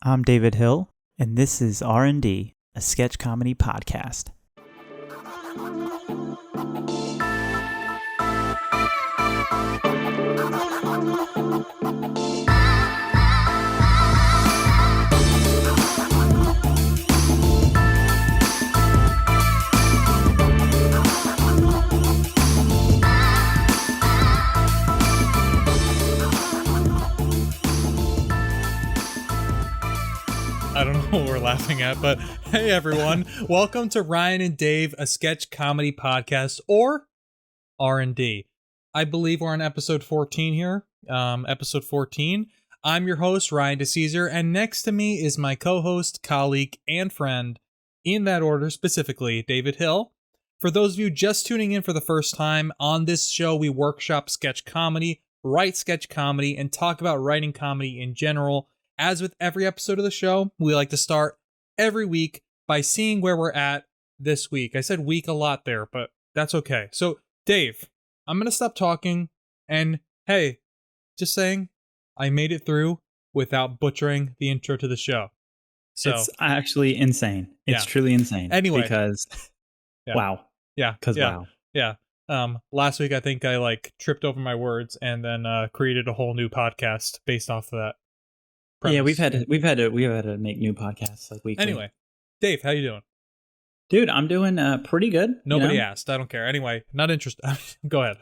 I'm David Hill, and this is R&D, a sketch comedy podcast. I don't know what we're laughing at, but hey everyone, welcome to Ryan and Dave, a sketch comedy podcast, or R&D. I believe we're on episode 14 here, episode 14. I'm your host, Ryan DeCesar, and next to me is my co-host, colleague, and friend, in that order specifically, David Hill. For those of you just tuning in for the first time, on this show we workshop sketch comedy, write sketch comedy, and talk about writing comedy in general. As with every episode of the show, we like to start every week by seeing where we're at this week. I said week a lot there, but that's okay. So, Dave, I'm going to stop talking. And hey, just saying, I made it through without butchering the intro to the show. So It's actually insane. It's truly insane. Anyway. Because, wow. Yeah. Because, wow. Yeah. Last week, I think I tripped over my words and then created a whole new podcast based off of that. Premise. Yeah, we've had to make new podcasts weekly. Anyway, Dave, how you doing? Dude, I'm doing pretty good. Nobody asked. I don't care. Anyway, not interested. Go ahead.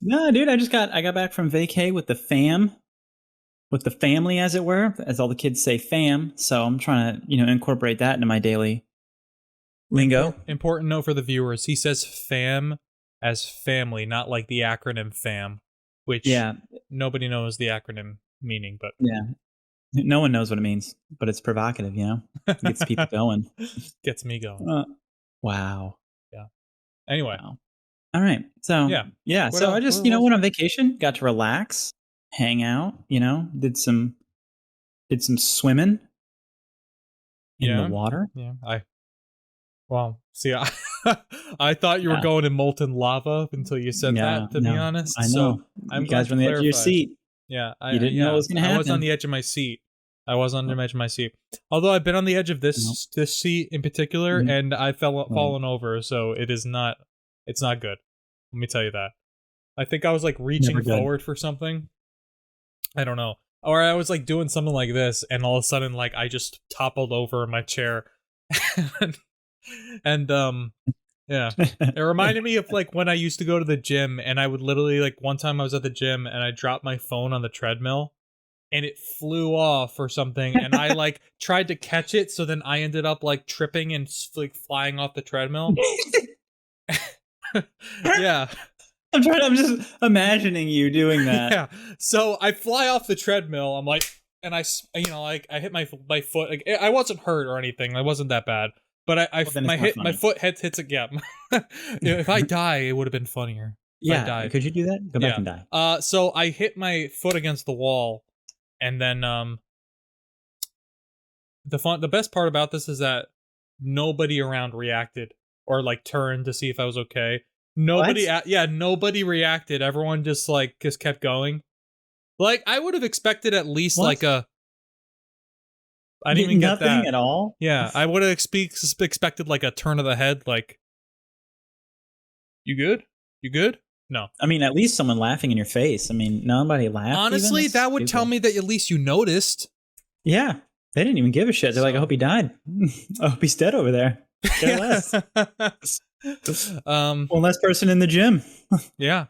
No, dude, I got back from vacay with the family, as it were, as all the kids say, fam. So I'm trying to, incorporate that into my daily lingo. Important note for the viewers: he says "fam" as family, not like the acronym "fam," which nobody knows the acronym meaning, but no one knows what it means, but it's provocative, it gets people going. Gets me going. Wow. Yeah. Anyway. Wow. All right. So so I just went on vacation, got to relax, hang out, did some swimming in the water. I thought you were going in molten lava until you said that, to be honest. I know. So I'm you guys were on the edge of your seat. Yeah, you didn't know what was going to happen. I was on the edge of my seat. Although I've been on the edge of this seat in particular, and I've fallen over, so it's not good. Let me tell you that. I think I was reaching forward for something. I don't know. Or I was doing something like this, and all of a sudden I just toppled over in my chair. and it reminded me of when I used to go to the gym, and I would literally one time I was at the gym and I dropped my phone on the treadmill and it flew off or something, and I tried to catch it, so then I ended up tripping and flying off the treadmill. Yeah. I'm just imagining you doing that. Yeah. So I fly off the treadmill. I'm and I hit my foot. I wasn't hurt or anything. It wasn't that bad. But my foot hits it. Yeah. If I die, it would have been funnier. Yeah. Could you do that? Go back and die. So I hit my foot against the wall, and then the best part about this is that nobody around reacted or turned to see if I was okay. Nobody. Nobody reacted. Everyone just kept going. I would have expected at least I didn't even get that. Nothing at all? Yeah, I would have expected a turn of the head, you good? You good? No. I mean, at least someone laughing in your face. I mean, nobody laughed. Honestly, that would tell me that at least you noticed. Yeah, they didn't even give a shit. They're I hope he died. I hope he's dead over there. Care less. One less person in the gym. Yeah.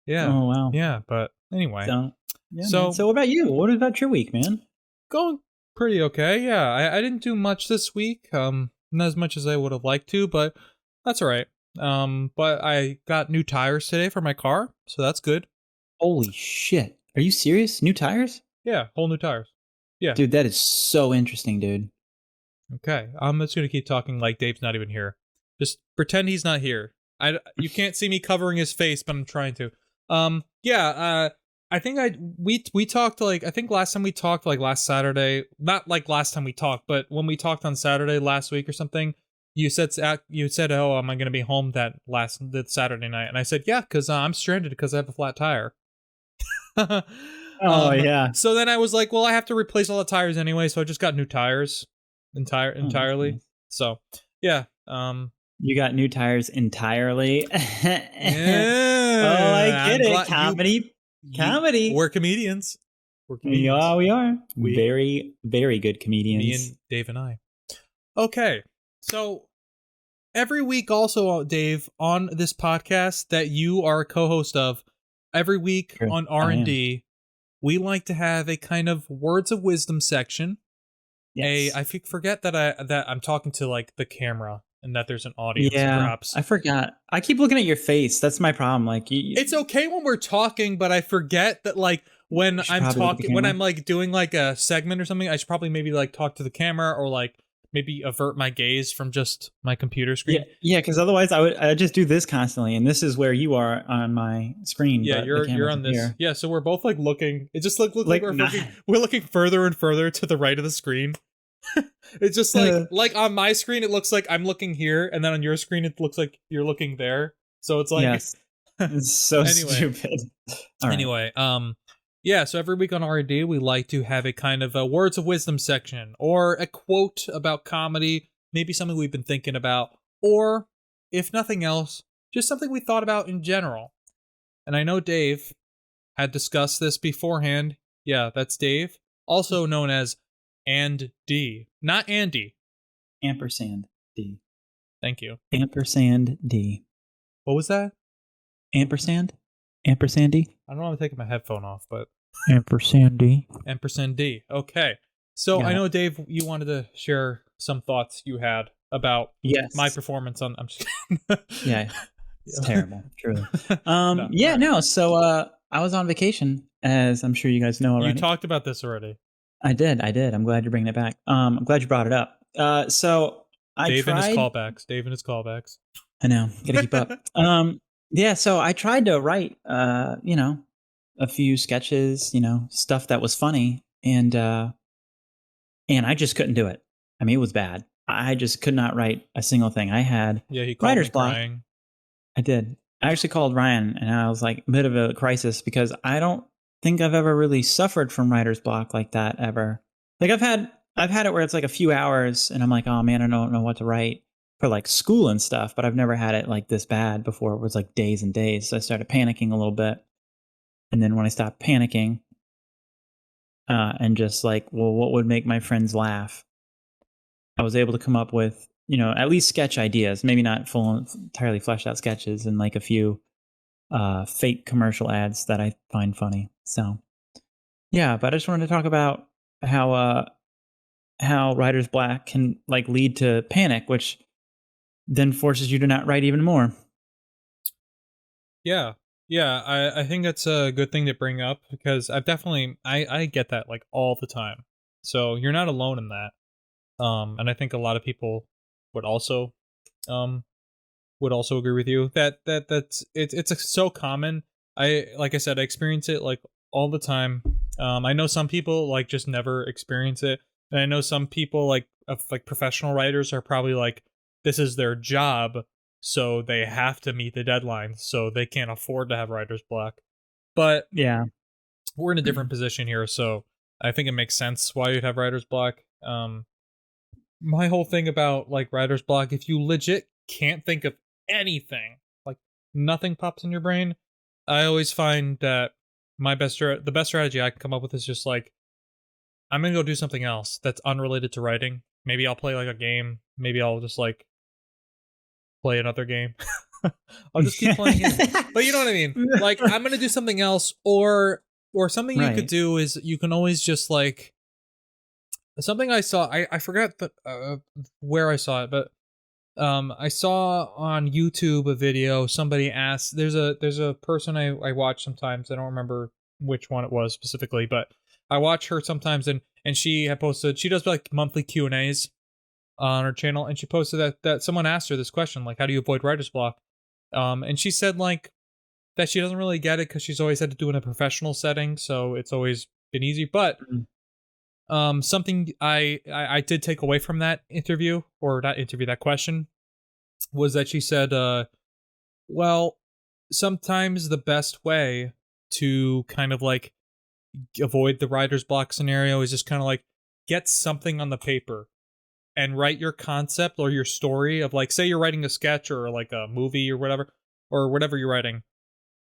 Oh, wow. Yeah, but anyway. So what about you? What about your week, man? Going pretty okay. Yeah, I didn't do much this week. Not as much as I would have liked to, but that's all right. But I got new tires today for my car, so that's good. Holy shit. Are you serious? New tires? Yeah, whole new tires. Yeah. Dude, that is so interesting, dude. Okay, I'm just going to keep talking like Dave's not even here. Just pretend he's not here. You can't see me covering his face, but I'm trying to. I think we talked I think last time we talked last Saturday, not last time we talked, but when we talked on Saturday last week or something, you said, oh, am I going to be home that Saturday night? And I said, yeah, because I'm stranded because I have a flat tire. Oh yeah. So then I was like, well, I have to replace all the tires anyway, so I just got new tires entirely. Nice. So yeah. You got new tires entirely. Oh, I Yeah, get I'm it. glad Comedy. Comedy. we're comedians. We're We comedians. are. We are. We, Very, very good comedians. me and Dave and I. Okay, so every week, also, Dave, on this podcast that you are a co-host of, every week True. on R&D, we like to have a kind of words of wisdom section. Yes. I forget that I'm talking to like the camera and that there's an audience. Yeah, Perhaps I forgot. I keep looking at your face. That's my problem. Like, it's okay when we're talking, but I forget that like when I'm talking, when I'm like doing like a segment or something, I should probably maybe like talk to the camera or like maybe avert my gaze from just my computer screen. Yeah, because otherwise I just do this constantly, and this is where you are on my screen. Yeah, but you're on this. Here. Yeah, so we're both like looking. It just look like we're looking further and further to the right of the screen. It's just like on my screen it looks like I'm looking here, and then on your screen it looks like you're looking there. So it's like yes. It's so anyway. stupid. Anyway, yeah, so every week on R&D we like to have a kind of a words of wisdom section or a quote about comedy, maybe something we've been thinking about, or if nothing else, just something we thought about in general. And I know Dave had discussed this beforehand. Yeah, that's Dave, also known as and D, not Andy. Ampersand D. Thank you. Ampersand D. What was that? Ampersand? Ampersand D? I don't want to take my headphone off, but Ampersand D. Ampersand D. Okay. So I know, Dave, you wanted to share some thoughts you had about my performance on. I'm just yeah, it's terrible. Truly. So I was on vacation, as I'm sure you guys know already. You talked about this already. I did. I'm glad you're bringing it back. I'm glad you brought it up. So Dave and his callbacks. I know. Gotta keep up. Yeah. So I tried to write, a few sketches, stuff that was funny, and I just couldn't do it. I mean, it was bad. I just could not write a single thing. I had he called writer's me block. crying. I did. I actually called Ryan, and I was like a bit of a crisis because I don't think I've ever really suffered from writer's block like that ever. Like I've had it where it's like a few hours and I'm like, oh man, I don't know what to write for like school and stuff, but I've never had it like this bad before. It was like days and days. So I started panicking a little bit. And then when I stopped panicking, and just like, well, what would make my friends laugh? I was able to come up with, at least sketch ideas, maybe not entirely fleshed out sketches, and like a few fake commercial ads that I find funny. So yeah, but I just wanted to talk about how writer's block can like lead to panic, which then forces you to not write even more. Yeah. I think that's a good thing to bring up because I've definitely I get that like all the time. So you're not alone in that. And I think a lot of people would also agree with you that it's so common. Like I said, I experience it like all the time. I know some people like just never experience it, and I know some people like professional writers are probably like this is their job, so they have to meet the deadlines, so they can't afford to have writer's block. But yeah, we're in a different position here, so I think it makes sense why you'd have writer's block. My whole thing about like writer's block, if you legit can't think of anything, like nothing pops in your brain, I always find that the best strategy I can come up with is just like I'm gonna go do something else that's unrelated to writing. Maybe I'll play like a game. Maybe I'll just like play another game. I'll just keep playing it. But you know what I mean? Like I'm gonna do something else, or something you could do is you can always just like something I saw. I forgot where I saw it, but I saw on YouTube a video. Somebody asked. There's a person I watch sometimes. I don't remember which one it was specifically, but I watch her sometimes, and she had posted. She does like monthly Q&As on her channel, and she posted that someone asked her this question, like, how do you avoid writer's block? And she said like that she doesn't really get it because she's always had to do it in a professional setting, so it's always been easy. But something I did take away from that interview, or not interview, that question, was that she said, well, sometimes the best way to kind of like avoid the writer's block scenario is just kind of like get something on the paper and write your concept or your story of like, say you're writing a sketch or like a movie or whatever you're writing.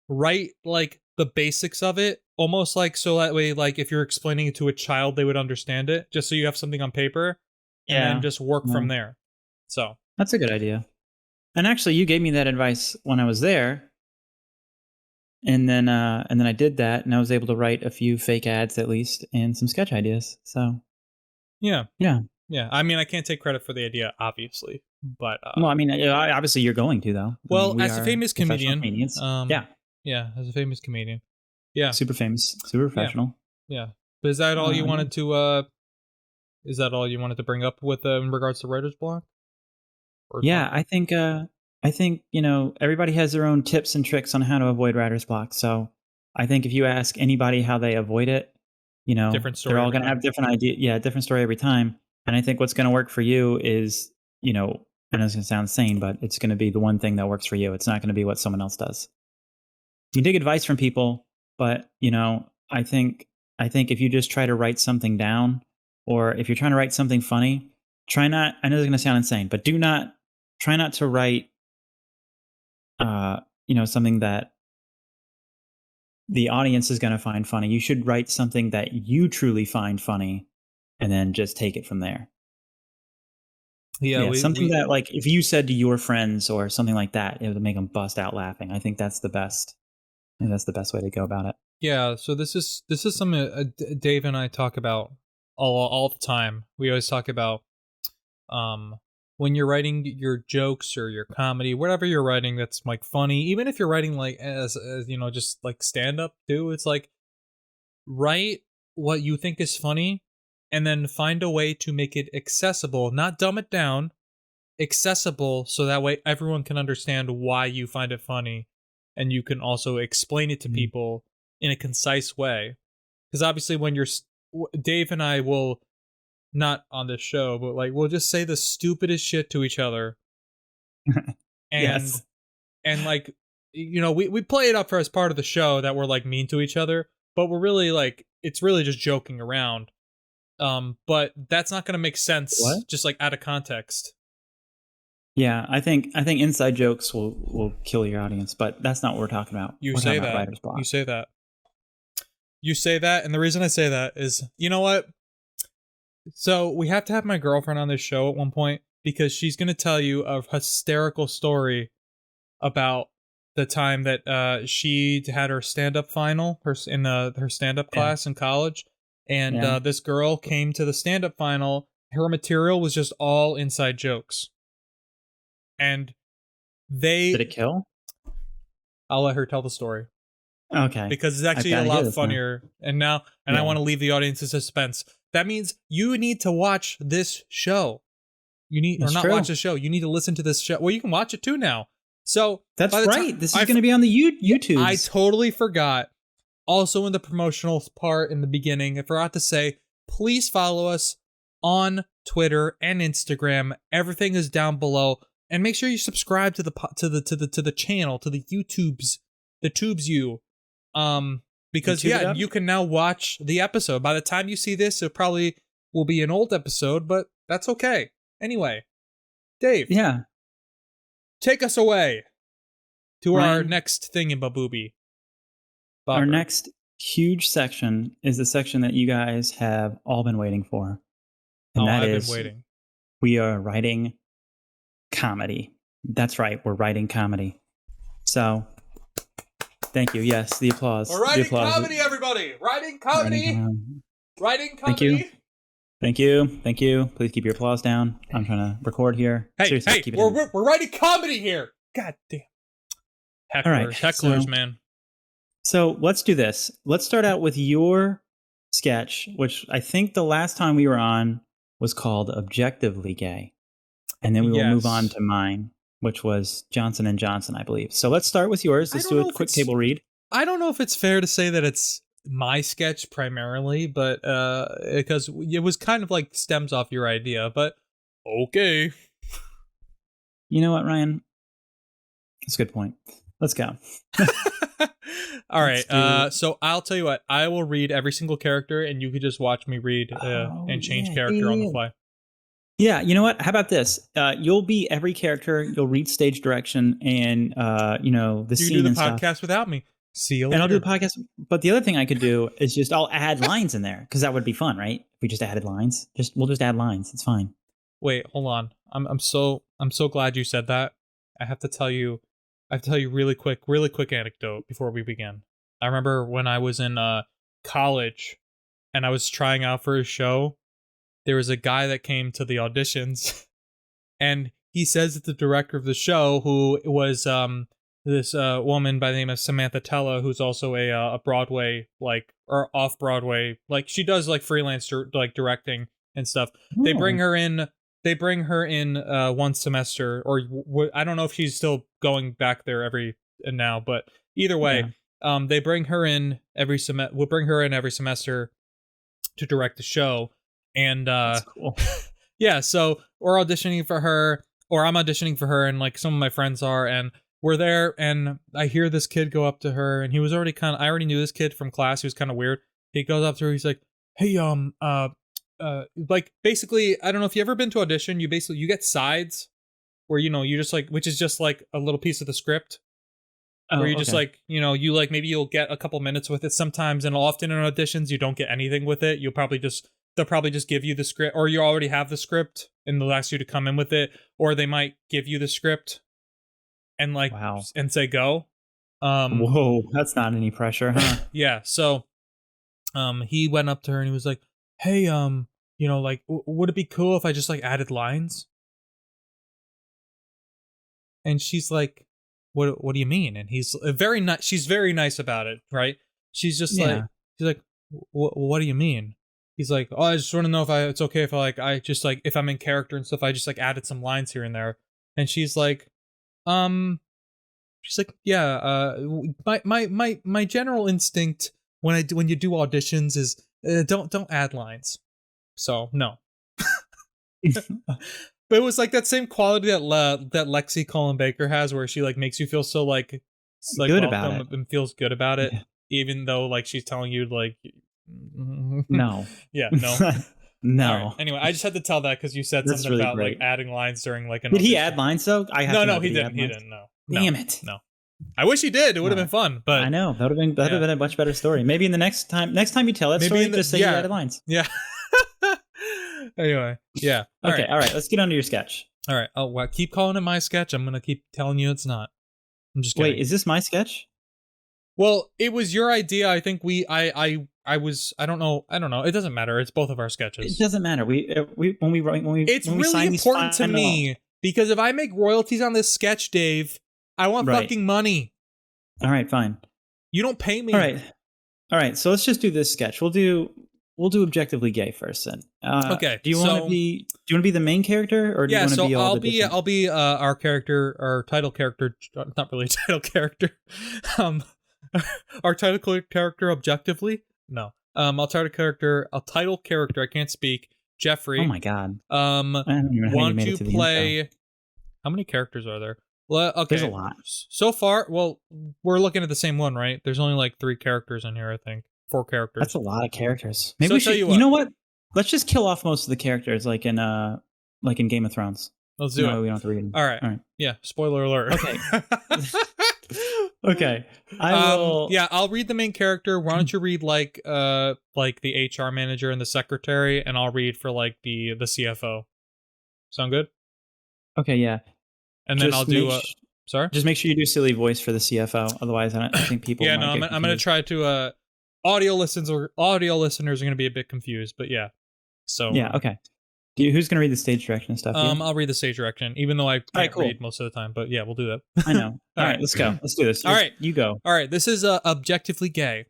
Write like the basics of it, almost like so that way, like if you're explaining it to a child, they would understand it, just so you have something on paper and then Yeah. just work Yeah. from there. So That's a good idea. And actually, you gave me that advice when I was there. And then I did that, and I was able to write a few fake ads at least and some sketch ideas. So yeah. yeah. I mean, I can't take credit for the idea, obviously, but Well, I mean, obviously you're going to though. I well, mean, we as a are famous professional comedian, comedians. Yeah, as a famous comedian, yeah, super famous, super professional. yeah. But is that all you Yeah. wanted to? Is that all you wanted to bring up with in regards to writer's block? Or Yeah, I think everybody has their own tips and tricks on how to avoid writer's block. So I think if you ask anybody how they avoid it, different story they're all every going to time. have different idea. Yeah, different story every time. And I think what's going to work for you is, I know it's going to sound insane, but it's going to be the one thing that works for you. It's not going to be what someone else does. You take advice from people, but I think if you just try to write something down, or if you're trying to write something funny, try not. I know it's going to sound insane, but try not to write, something that the audience is going to find funny. You should write something that you truly find funny, and then just take it from there. Yeah, Something that, like, if you said to your friends or something like that, it would make them bust out laughing. I think that's the best. I think that's the best way to go about it. yeah. So this is something Dave and I talk about all the time. We always talk about when you're writing your jokes or your comedy, whatever you're writing that's like funny, even if you're writing like as just like stand up too, it's like write what you think is funny and then find a way to make it accessible, not dumb it down, accessible, so that way everyone can understand why you find it funny, and you can also explain it to people in a concise way. Because obviously when Dave and I will, not on this show, but like we'll just say the stupidest shit to each other. And Yes. and like we play it up for as part of the show that we're like mean to each other, but we're really like it's really just joking around. But that's not going to make sense just like out of context. Yeah, I think inside jokes will kill your audience, but that's not what we're talking about. You We're say talking about that. writer's block. You say that. You say that, and the reason I say that is, you know what? So we have to have my girlfriend on this show at one point because she's going to tell you a hysterical story about the time that she had her stand-up final, her stand-up class in college, and this girl came to the stand-up final. Her material was just all inside jokes, and Did it kill? I'll let her tell the story. Okay. Because it's actually a lot funnier. And I want to leave the audience in suspense. That means you need to watch this show. Watch the show. You need to listen to this show. Well, you can watch it too now. So that's right. This is going to be on the YouTube. I totally forgot. Also in the promotional part in the beginning, I forgot to say, please follow us on Twitter and Instagram. Everything is down below. And make sure you subscribe to the channel, to the YouTubes, the tubes you. Because you can now watch the episode. By the time you see this, it probably will be an old episode, but that's okay. Anyway, Dave. Yeah. Take us away to our next thingy-babooby. Our next huge section is the section that you guys have all been waiting for. And I've been waiting. We are writing comedy. That's right. We're writing comedy. So, thank you. Yes, the applause. We're writing comedy, everybody. Writing comedy. Writing Thank comedy. you. Thank you. Thank you. Please keep your applause down. I'm trying to record here. Hey, seriously, keep it we're writing comedy here. God damn. Hecklers, all right, hecklers, man. So let's do this. Let's start out with your sketch, which I think the last time we were on was called Objectively Gay. And then we will move on to mine, which was Johnson and Johnson, I believe. So let's start with yours. Let's do a quick table read. I don't know if it's fair to say that it's my sketch primarily, but because it was kind of like stems off your idea, but okay. You know what, Ryan? That's a good point. Let's go. All right. do. So I'll tell you what. I will read every single character, and you could just watch me read and change character on the fly. Yeah, you know what? How about this? You'll be every character. You'll read stage direction and the scene You do the and podcast stuff. without me. See you later. And I'll do the podcast. But the other thing I could do is just I'll add lines in there because that would be fun, right? If we just added lines, we'll just add lines. It's fine. Wait, hold on. I'm so glad you said that. I have to tell you really quick anecdote before we begin. I remember when I was in college and I was trying out for a show. There was a guy that came to the auditions, and he says that the director of the show, who was this woman by the name of Samantha Tella, who's also a Broadway or off Broadway, she does freelance directing and stuff. They bring her in. They bring her in one semester, or I don't know if she's still going back there every now, but either way, they bring her in every semester. We'll bring her in every semester to direct the show. And That's cool. yeah, so we're auditioning for her, or I'm auditioning for her, and some of my friends are, and we're there, and I hear this kid go up to her, and he was already I already knew this kid from class. He was kind of weird. He goes up to her, he's like, "Hey, basically, I don't know if you ever been to audition. You get sides, where you just which is just a little piece of the script." Where you just maybe you'll get a couple minutes with it sometimes, and often in auditions you don't get anything with it. They'll probably just give you the script, or you already have the script and they'll ask you to come in with it, or they might give you the script and and say go. Whoa, that's not any pressure, huh? Yeah. So he went up to her and he was like, "Hey, would it be cool if I just added lines?" And she's like, What do you mean? And he's very nice. She's very nice about it, right? She's just she's like, what do you mean? He's like, "Oh, I just want to know if it's okay if I just if I'm in character and stuff, I just added some lines here and there." And she's like, "Yeah, my general instinct when you do auditions is don't add lines. So no." But it was that same quality that Lexi Colin Baker has, where she makes you feel so good about it and feels good about it, even though she's telling you no. Yeah, no. No. Right. Anyway, I just had to tell that because you said something really about great. Adding lines during an Did audition. he add lines though? No, he didn't. He didn't. No. Damn it. No. I wish he did. It would have been fun, but I know that would have been a much better story. Maybe in the next time you tell that story, just say you added lines. Yeah. Anyway, yeah. All right. Let's get on to your sketch. All right. Oh, well, keep calling it my sketch. I'm gonna keep telling you it's not. I'm just kidding. Wait, is this my sketch? Well, it was your idea. I think I was. I don't know. It doesn't matter. It's both of our sketches. It doesn't matter. It's really important to me because if I make royalties on this sketch, Dave, I want fucking money. All right, fine. You don't pay me. All right. So let's just do this sketch. We'll do objectively gay first then. Okay. Do you want to be the main character, or do you want to be all I'll be our character, our title character, not really a title character. Our title character objectively? No. I'll title character, I can't speak. Jeffrey. Oh my god. Why don't you play? How many characters are there? Well, okay. There's a lot. So far, well, we're looking at the same one, right? There's only 3 characters in here, I think. 4 characters. That's a lot of characters. Maybe so we should. You know what? Let's just kill off most of the characters, like in Game of Thrones. Let's do it. We don't have to read them. All right. Yeah. Spoiler alert. Okay. Okay. I will. Yeah, I'll read the main character. Why don't you read the HR manager and the secretary, and I'll read for the CFO. Sound good? Okay. Yeah. And then I'll do. Sorry. Just make sure you do silly voice for the CFO. Otherwise, I think people. Yeah. No. I'm gonna try to. Audio listeners are gonna be a bit confused, but yeah. So. Yeah. Okay. Who's going to read the stage direction and stuff? I'll read the stage direction, even though I can't read most of the time. But yeah, we'll do that. I know. All right, let's go. Let's do this. All right, you go. All right, this is objectively gay.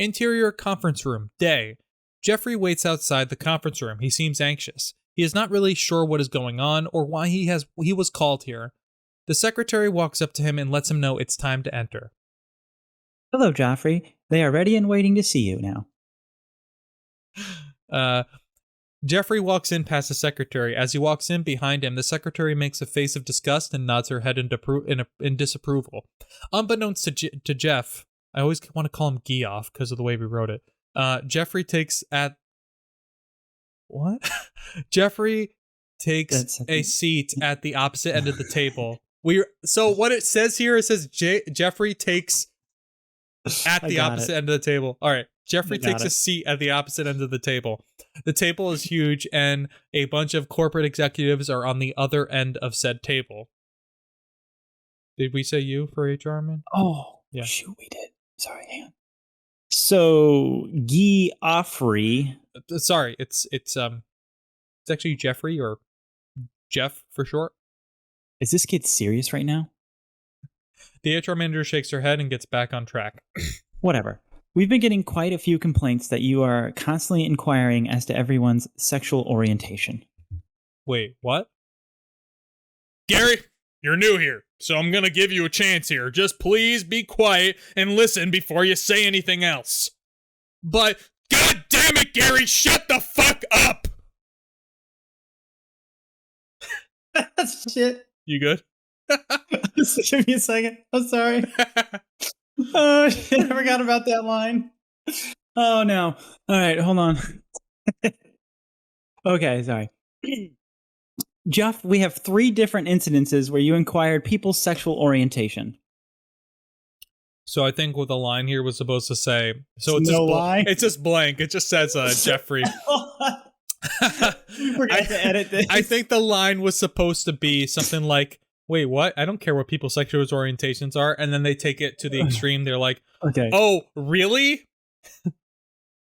Interior conference room. Day. Jeffrey waits outside the conference room. He seems anxious. He is not really sure what is going on or why he was called here. The secretary walks up to him and lets him know it's time to enter. Hello, Joffrey. They are ready and waiting to see you now. Jeffrey walks in past the secretary. As he walks in behind him, the secretary makes a face of disgust and nods her head in disapproval. Unbeknownst to Jeff, I always want to call him Geoff because of the way we wrote it. Jeffrey takes Jeffrey takes a seat at the opposite end of the table. So what it says here, it says Jeffrey takes at the opposite end of the table. All right. Jeffrey takes a seat at the opposite end of the table. The table is huge, and a bunch of corporate executives are on the other end of said table. Did we say you for HR, man? Oh, yeah. Shoot, we did. Sorry, hang on. So, Geoffrey. Sorry, it's actually Jeffrey, or Jeff for short. Is this kid serious right now? The HR manager shakes her head and gets back on track. Whatever. We've been getting quite a few complaints that you are constantly inquiring as to everyone's sexual orientation. Wait, what? Gary, you're new here, so I'm gonna give you a chance here. Just please be quiet and listen before you say anything else. But, god damn it, Gary, shut the fuck up! Shit. You good? Just give me a second. I'm sorry. Oh, shit, I forgot about that line. Oh, no. All right, hold on. Okay, sorry. Jeff, we have 3 different incidences where you inquired people's sexual orientation. So I think what the line here was supposed to say... So it's no line? It's just blank. It just says Jeffrey. You forgot to edit this. I think the line was supposed to be something like, wait, what? I don't care what people's sexual orientations are. And then they take it to the extreme. They're like, okay. Oh, really?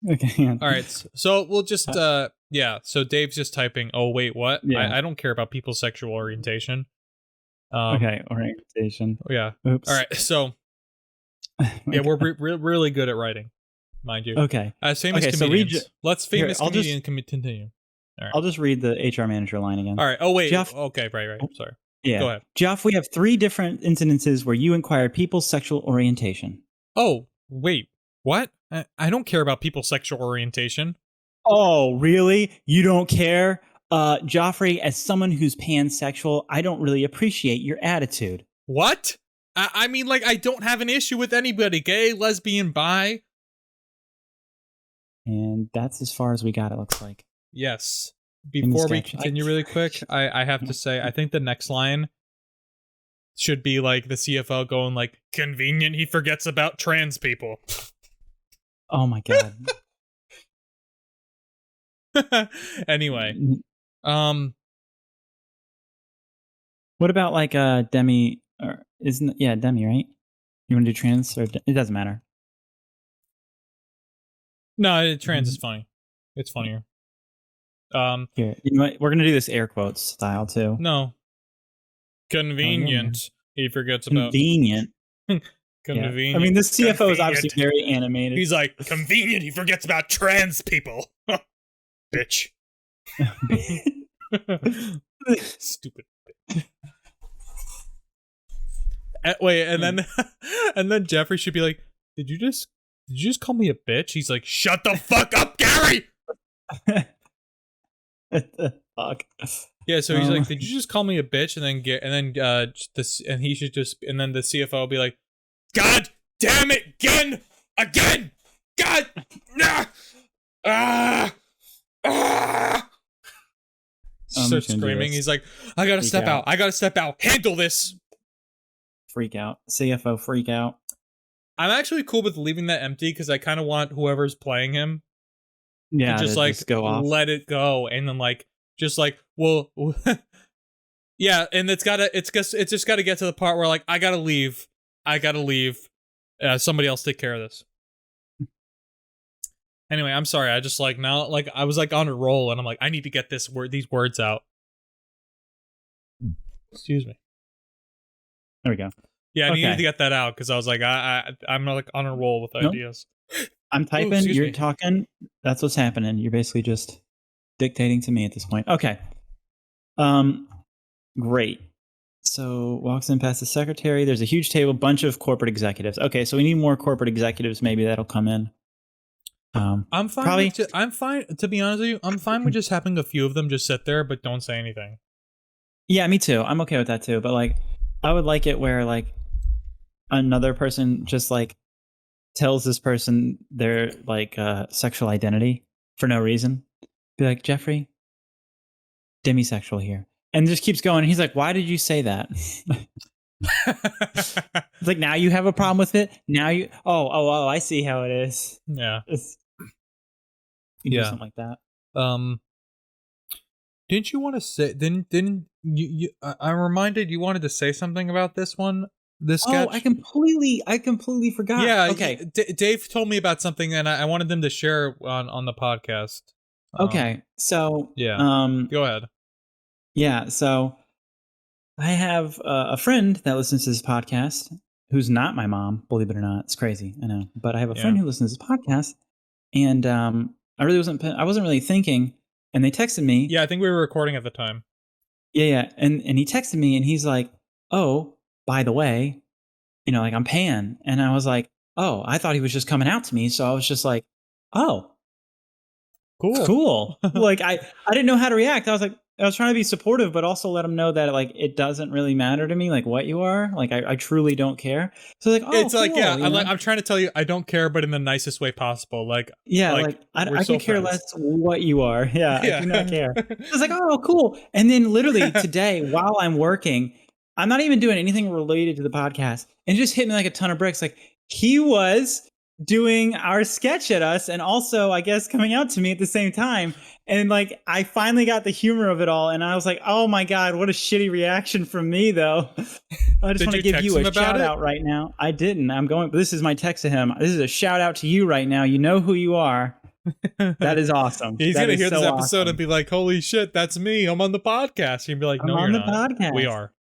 Okay. All right. So we'll just, yeah. So Dave's just typing, oh, wait, what? Yeah. I don't care about people's sexual orientation. Okay. Orientation. Yeah. Oops. All right. So, yeah, we're really good at writing, mind you. Okay. Famous comedians. Let's famous comedian continue. All right. I'll just read the HR manager line again. All right. Oh, wait. Jeff, okay. Right. Sorry. Yeah. Go ahead. Jeff, we have 3 different incidences where you inquired people's sexual orientation. Oh, wait. What? I don't care about people's sexual orientation. Oh, really? You don't care? Joffrey, as someone who's pansexual, I don't really appreciate your attitude. What? I mean, like, I don't have an issue with anybody. Gay, lesbian, bi. And that's as far as we got, it looks like. Yes. Before we continue really quick, I have to say, I think the next line should be like the CFO going like, convenient he forgets about trans people. Oh my god. Anyway. What about like Demi, or Demi, right? You want to do trans, or it doesn't matter? No, trans is funny. It's funnier. Here, you know what? We're gonna do this air quotes style too. No. Convenient. He forgets about convenient. Convenient. Yeah. I mean, this CFO is obviously very animated. He's like, convenient. He forgets about trans people. Bitch. Stupid. Wait, and then Jeffrey should be like, did you just call me a bitch? He's like, shut the fuck up, Gary. Fuck. Yeah, so he's like, did you just call me a bitch? And then he should just, and then the CFO will be like, God damn it, again, God, starts screaming. He's like, I gotta step out, handle this. Freak out, CFO freak out. I'm actually cool with leaving that empty because I kind of want whoever's playing him, to just go off, let it go, and then well, yeah, and it's just gotta get to the part where like I gotta leave. Somebody else take care of this. Anyway, I'm sorry. I just now I was on a roll, and I'm like, I need to get these words out. Excuse me. There we go. Yeah, I needed to get that out because I was like, I'm not on a roll with ideas. I'm typing. You're talking. That's what's happening. You're basically just dictating to me at this point. Okay. Great. So walks in past the secretary. There's a huge table, bunch of corporate executives. Okay, so we need more corporate executives. Maybe that'll come in. I'm fine. Probably. I'm fine. To be honest with you, I'm fine with just having a few of them just sit there, but don't say anything. Yeah, me too. I'm okay with that too. But like, I would like it where like another person just like tells this person their like sexual identity for no reason. Be like, Jeffrey, demisexual here, and just keeps going. He's like, why did you say that? It's like, now you have a problem with it. Now you, I see how it is. Yeah. You do something like that. Didn't you want to say? Didn't you? I'm reminded you wanted to say something about this one. This sketch. Oh, I completely forgot. Yeah. Okay. Dave told me about something, and I wanted them to share on the podcast. Okay. So. Yeah. Go ahead. Yeah. So, I have a friend that listens to this podcast, who's not my mom. Believe it or not, it's crazy. I know, but I have a friend who listens to this podcast, and I wasn't really thinking, and they texted me. Yeah, I think we were recording at the time. Yeah, and he texted me, and he's like, "Oh, by the way, like I'm pan," and I was like, "Oh, I thought he was just coming out to me," so I was just like, "Oh, cool." Like I didn't know how to react. I was trying to be supportive, but also let him know that like it doesn't really matter to me, like what you are. Like I truly don't care. So like, oh, it's cool, like, yeah, I'm trying to tell you, I don't care, but in the nicest way possible. Like, yeah, like I so could care friends. less what you are. Yeah, I do not care. I was like, oh, cool. And then literally today, while I'm working, I'm not even doing anything related to the podcast, and it just hit me like a ton of bricks. Like he was doing our sketch at us, and also I guess coming out to me at the same time. And like I finally got the humor of it all, and I was like, "Oh my god, what a shitty reaction from me, though." I just want to give you a shout out right now. I didn't. This is my text to him. This is a shout out to you right now. You know who you are. That is awesome. He's gonna hear this episode and be like, "Holy shit, that's me! I'm on the podcast." You'd be like, "No, you're not. Podcast. We are.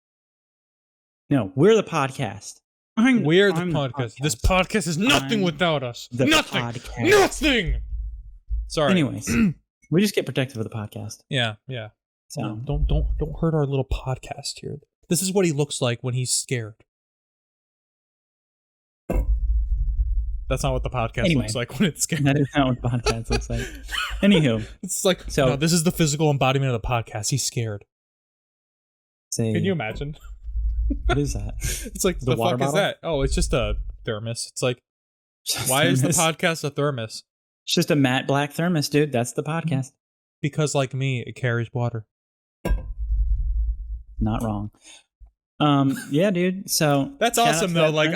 No, we're the podcast. We're the podcast. This podcast is nothing without us. Nothing. Nothing." Sorry. Anyways. We just get protective of the podcast. Yeah. So no, don't hurt our little podcast here. This is what he looks like when he's scared. That's not what the podcast looks like when it's scared. That is not what the podcast looks like. Anywho, it's like, no, this is the physical embodiment of the podcast. He's scared. Can you imagine? What is that? It's like, the fuck is that? Oh, it's just a thermos. It's like, why is the podcast a thermos? It's just a matte black thermos, dude. That's the podcast. Because like me, it carries water. Not wrong. Yeah, dude. So that's awesome though. Like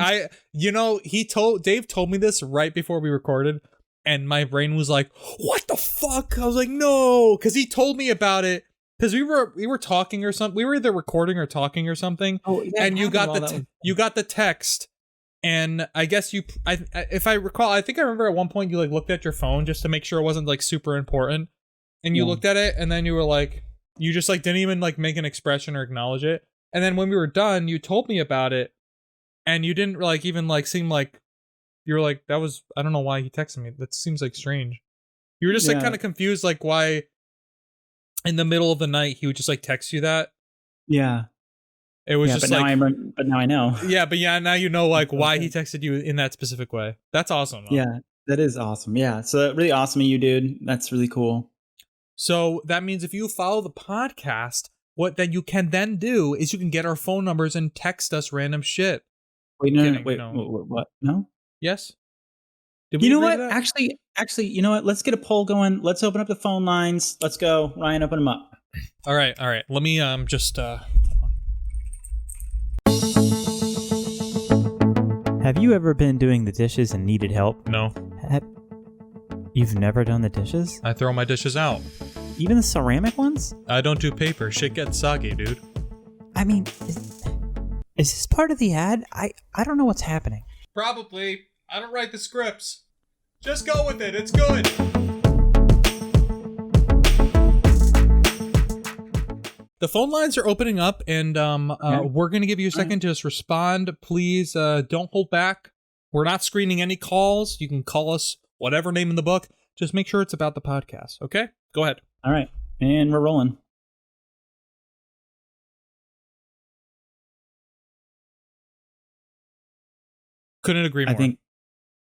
Dave told me this right before we recorded, and my brain was like, what the fuck? I was like, no, because he told me about it. Because we were talking or something. We were either recording or talking or something. Oh, yeah, and you got the text. And I guess if I recall, I think I remember at one point you like looked at your phone just to make sure it wasn't like super important, and you looked at it, and then you were like, you just like didn't even like make an expression or acknowledge it. And then when we were done, you told me about it, and you didn't like even like seem like you were like, that was, I don't know why he texted me. That seems like strange. You were just like kind of confused, like why in the middle of the night he would just like text you that. Yeah. It was just but like, but now I know. Yeah, but now you know like why he texted you in that specific way. That's awesome. Though. Yeah, that is awesome. Yeah, so really awesome of you, dude. That's really cool. So that means if you follow the podcast, what that you can then do is you can get our phone numbers and text us random shit. Wait, no, wait, what? No? Yes. You know what? Actually, you know what? Let's get a poll going. Let's open up the phone lines. Let's go. Ryan, open them up. All right. Let me just Have you ever been doing the dishes and needed help? No. You've never done the dishes? I throw my dishes out. Even the ceramic ones? I don't do paper. Shit gets soggy, dude. I mean, is this part of the ad? I don't know what's happening. Probably. I don't write the scripts. Just go with it. It's good. The phone lines are opening up, and we're going to give you a second to just respond. Please don't hold back. We're not screening any calls. You can call us whatever name in the book. Just make sure it's about the podcast, okay? Go ahead. All right. And we're rolling. Couldn't agree more. I think,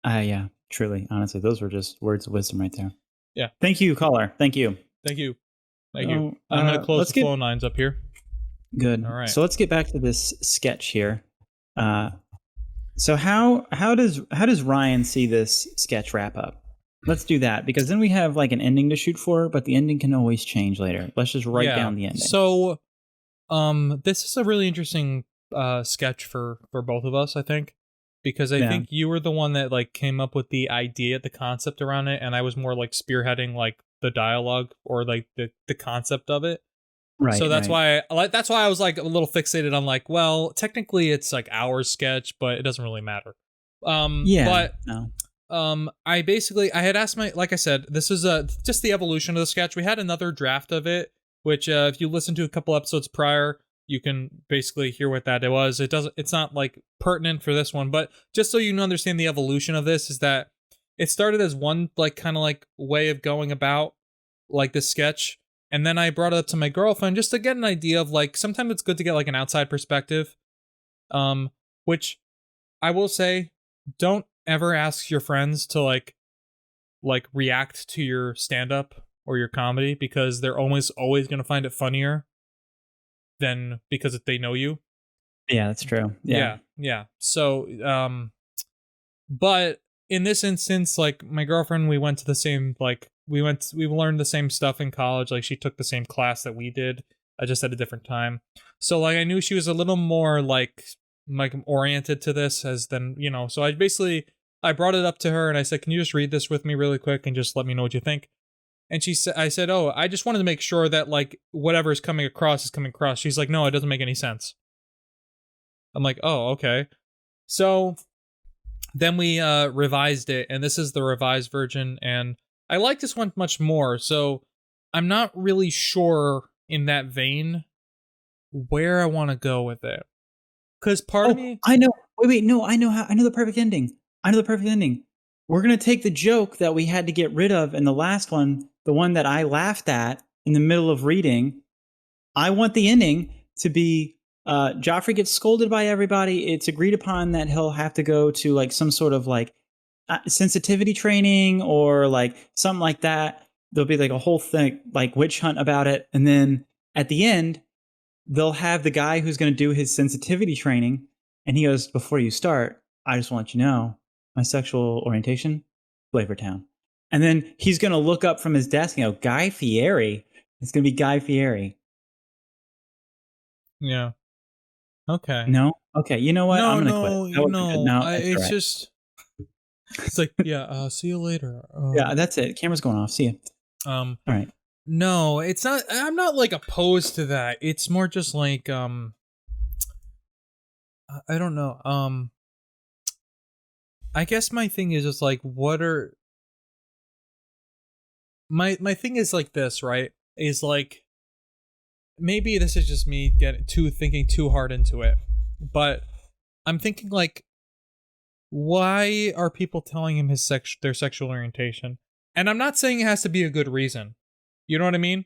yeah. Truly, honestly, those were just words of wisdom right there. Yeah. Thank you, caller. Thank you. Thank you. So, I'm going to close let's the get phone lines up here. good. All right. So let's get back to this sketch here. So how does Ryan see this sketch wrap up? Let's do that, because then we have like an ending to shoot for, but the ending can always change later. Let's just write down the ending. So, this is a really interesting sketch for both of us, I think, because I think you were the one that like came up with the idea, the concept around it, and I was more like spearheading like the dialogue or like the concept of it. Right. So that's why I was like a little fixated on like, well, technically it's like our sketch, but it doesn't really matter. I had asked like I said, this is just the evolution of the sketch. We had another draft of it, which if you listen to a couple episodes prior, you can basically hear what that it was. It's not like pertinent for this one, but just so you understand the evolution of this is that it started as one like kind of like way of going about like this sketch. And then I brought it up to my girlfriend just to get an idea of like, sometimes it's good to get like an outside perspective. Which I will say, don't ever ask your friends to like react to your stand-up or your comedy, because they're almost always going to find it funnier than because they know you. Yeah, that's true. Yeah. So, but in this instance, like my girlfriend, we went to the same, like we learned the same stuff in college. Like she took the same class that we did, just at a different time. So like I knew she was a little more like oriented to this so I brought it up to her and I said, can you just read this with me really quick and just let me know what you think? And I said, oh, I just wanted to make sure that like whatever is coming across is coming across. She's like, no, it doesn't make any sense. I'm like, oh, okay. So then we revised it, and this is the revised version, and I like this one much more. So I'm not really sure in that vein where I want to go with it. Because part of me, I know. Wait, no, I know the perfect ending. We're gonna take the joke that we had to get rid of in the last one, the one that I laughed at in the middle of reading. I want the ending to be Joffrey gets scolded by everybody. It's agreed upon that he'll have to go to like some sort of like sensitivity training or like something like that. There'll be like a whole thing, like witch hunt about it. And then at the end, they'll have the guy who's going to do his sensitivity training. And he goes, before you start, I just want you to know my sexual orientation, Flavortown. And then he's going to look up from his desk and go, Guy Fieri. It's going to be Guy Fieri. Yeah. Okay. No? Okay. You know what? I'm going to quit. It's like, yeah, see you later. Yeah, that's it. Camera's going off. See you. All right. No, it's not. I'm not like opposed to that. It's more just like, I don't know. I guess my thing is just like, what are my thing is like this, right? Is like, maybe this is just me thinking too hard into it, but I'm thinking like, why are people telling him their sexual orientation? And I'm not saying it has to be a good reason. You know what I mean?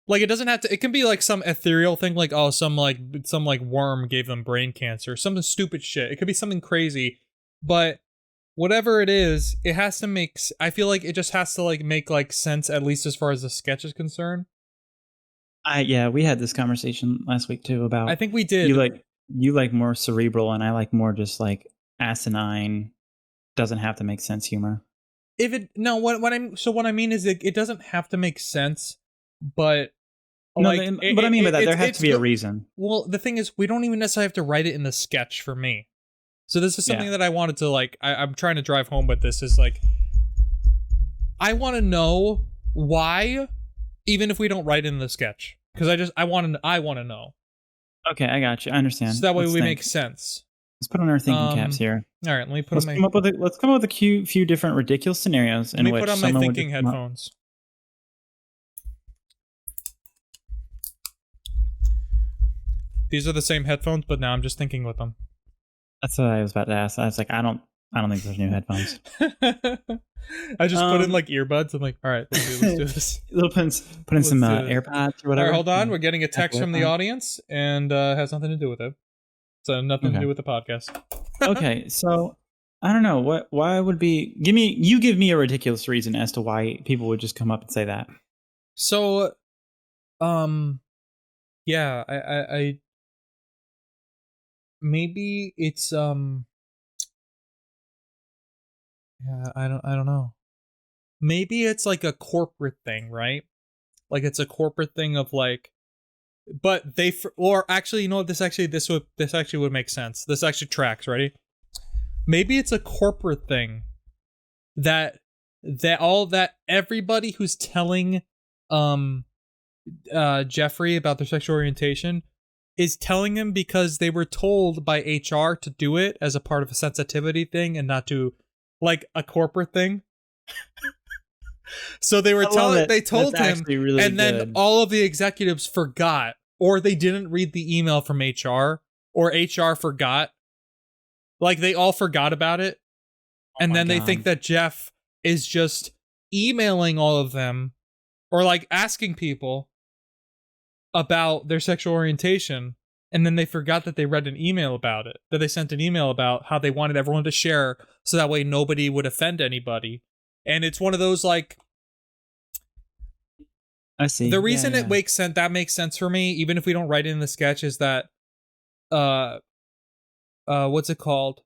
Like it doesn't have to. It can be like some ethereal thing, like some worm gave them brain cancer, something stupid shit. It could be something crazy, but whatever it is, it has to make. I feel like it just has to like make like sense, at least as far as the sketch is concerned. Yeah, we had this conversation last week too about. I think we did. You like more cerebral, and I like more just like asinine. Doesn't have to make sense humor. What I mean is it doesn't have to make sense, but no, what I mean by that, there has to be a reason. Well, the thing is, we don't even necessarily have to write it in the sketch for me. So this is something that I wanted to like. I'm trying to drive home with this. Is like, I want to know why, even if we don't write in the sketch, because I want to know. Okay, I got you. I understand. So that way we make sense. Let's put on our thinking caps here. All right, let me put. Let's come up with a few different ridiculous scenarios in which put on my thinking headphones. These are the same headphones, but now I'm just thinking with them. That's what I was about to ask. I was like, I don't think there's new headphones. I just put in like earbuds. I'm like, all right, let's do this. Put in some AirPods or whatever. All right, hold on. We're getting a text from the audience, and has nothing to do with it. So nothing to do with the podcast. Okay, so I don't know why would be give me a ridiculous reason as to why people would just come up and say that. So, yeah, I maybe it's yeah, I don't know. Maybe it's like a corporate thing, right? Like it's a corporate thing of like, but or actually, you know what? This actually would make sense. This actually tracks. Ready? Maybe it's a corporate thing that that everybody who's telling um Jeffrey about their sexual orientation is telling him because they were told by HR to do it as a part of a sensitivity thing and not to like a corporate thing. So they were telling, they told him, really and then all of the executives forgot, or they didn't read the email from HR, or HR forgot. Like they all forgot about it. And then they think that Jeff is just emailing all of them or like asking people about their sexual orientation. And then they forgot that they read an email about it, that they sent an email about how they wanted everyone to share so that way nobody would offend anybody. And it's one of those like, I see. The reason it makes sense, that makes sense for me, even if we don't write it in the sketch, is that, what's it called?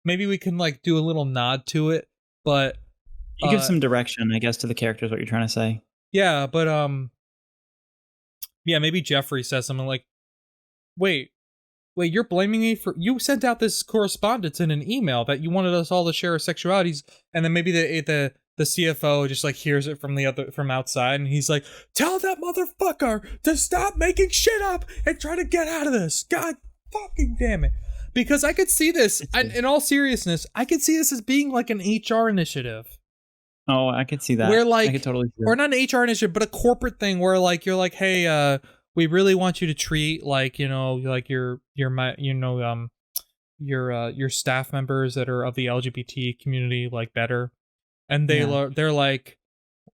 Maybe we can like do a little nod to it, but you give some direction, I guess, to the characters. What you're trying to say? Yeah, but yeah, maybe Jeffrey says something like, "Wait, you're blaming me for you sent out this correspondence in an email that you wanted us all to share our sexualities," and then maybe the CFO just like hears it from outside, and he's like, "Tell that motherfucker to stop making shit up and try to get out of this. God fucking damn it." Because I could see this, in all seriousness, I could see this as being like an HR initiative. Oh, I could see that. Where like, I could totally see or not an HR initiative, but a corporate thing where like you're like, hey, we really want you to treat like, you know, like your staff members that are of the LGBT community like better, and they're like,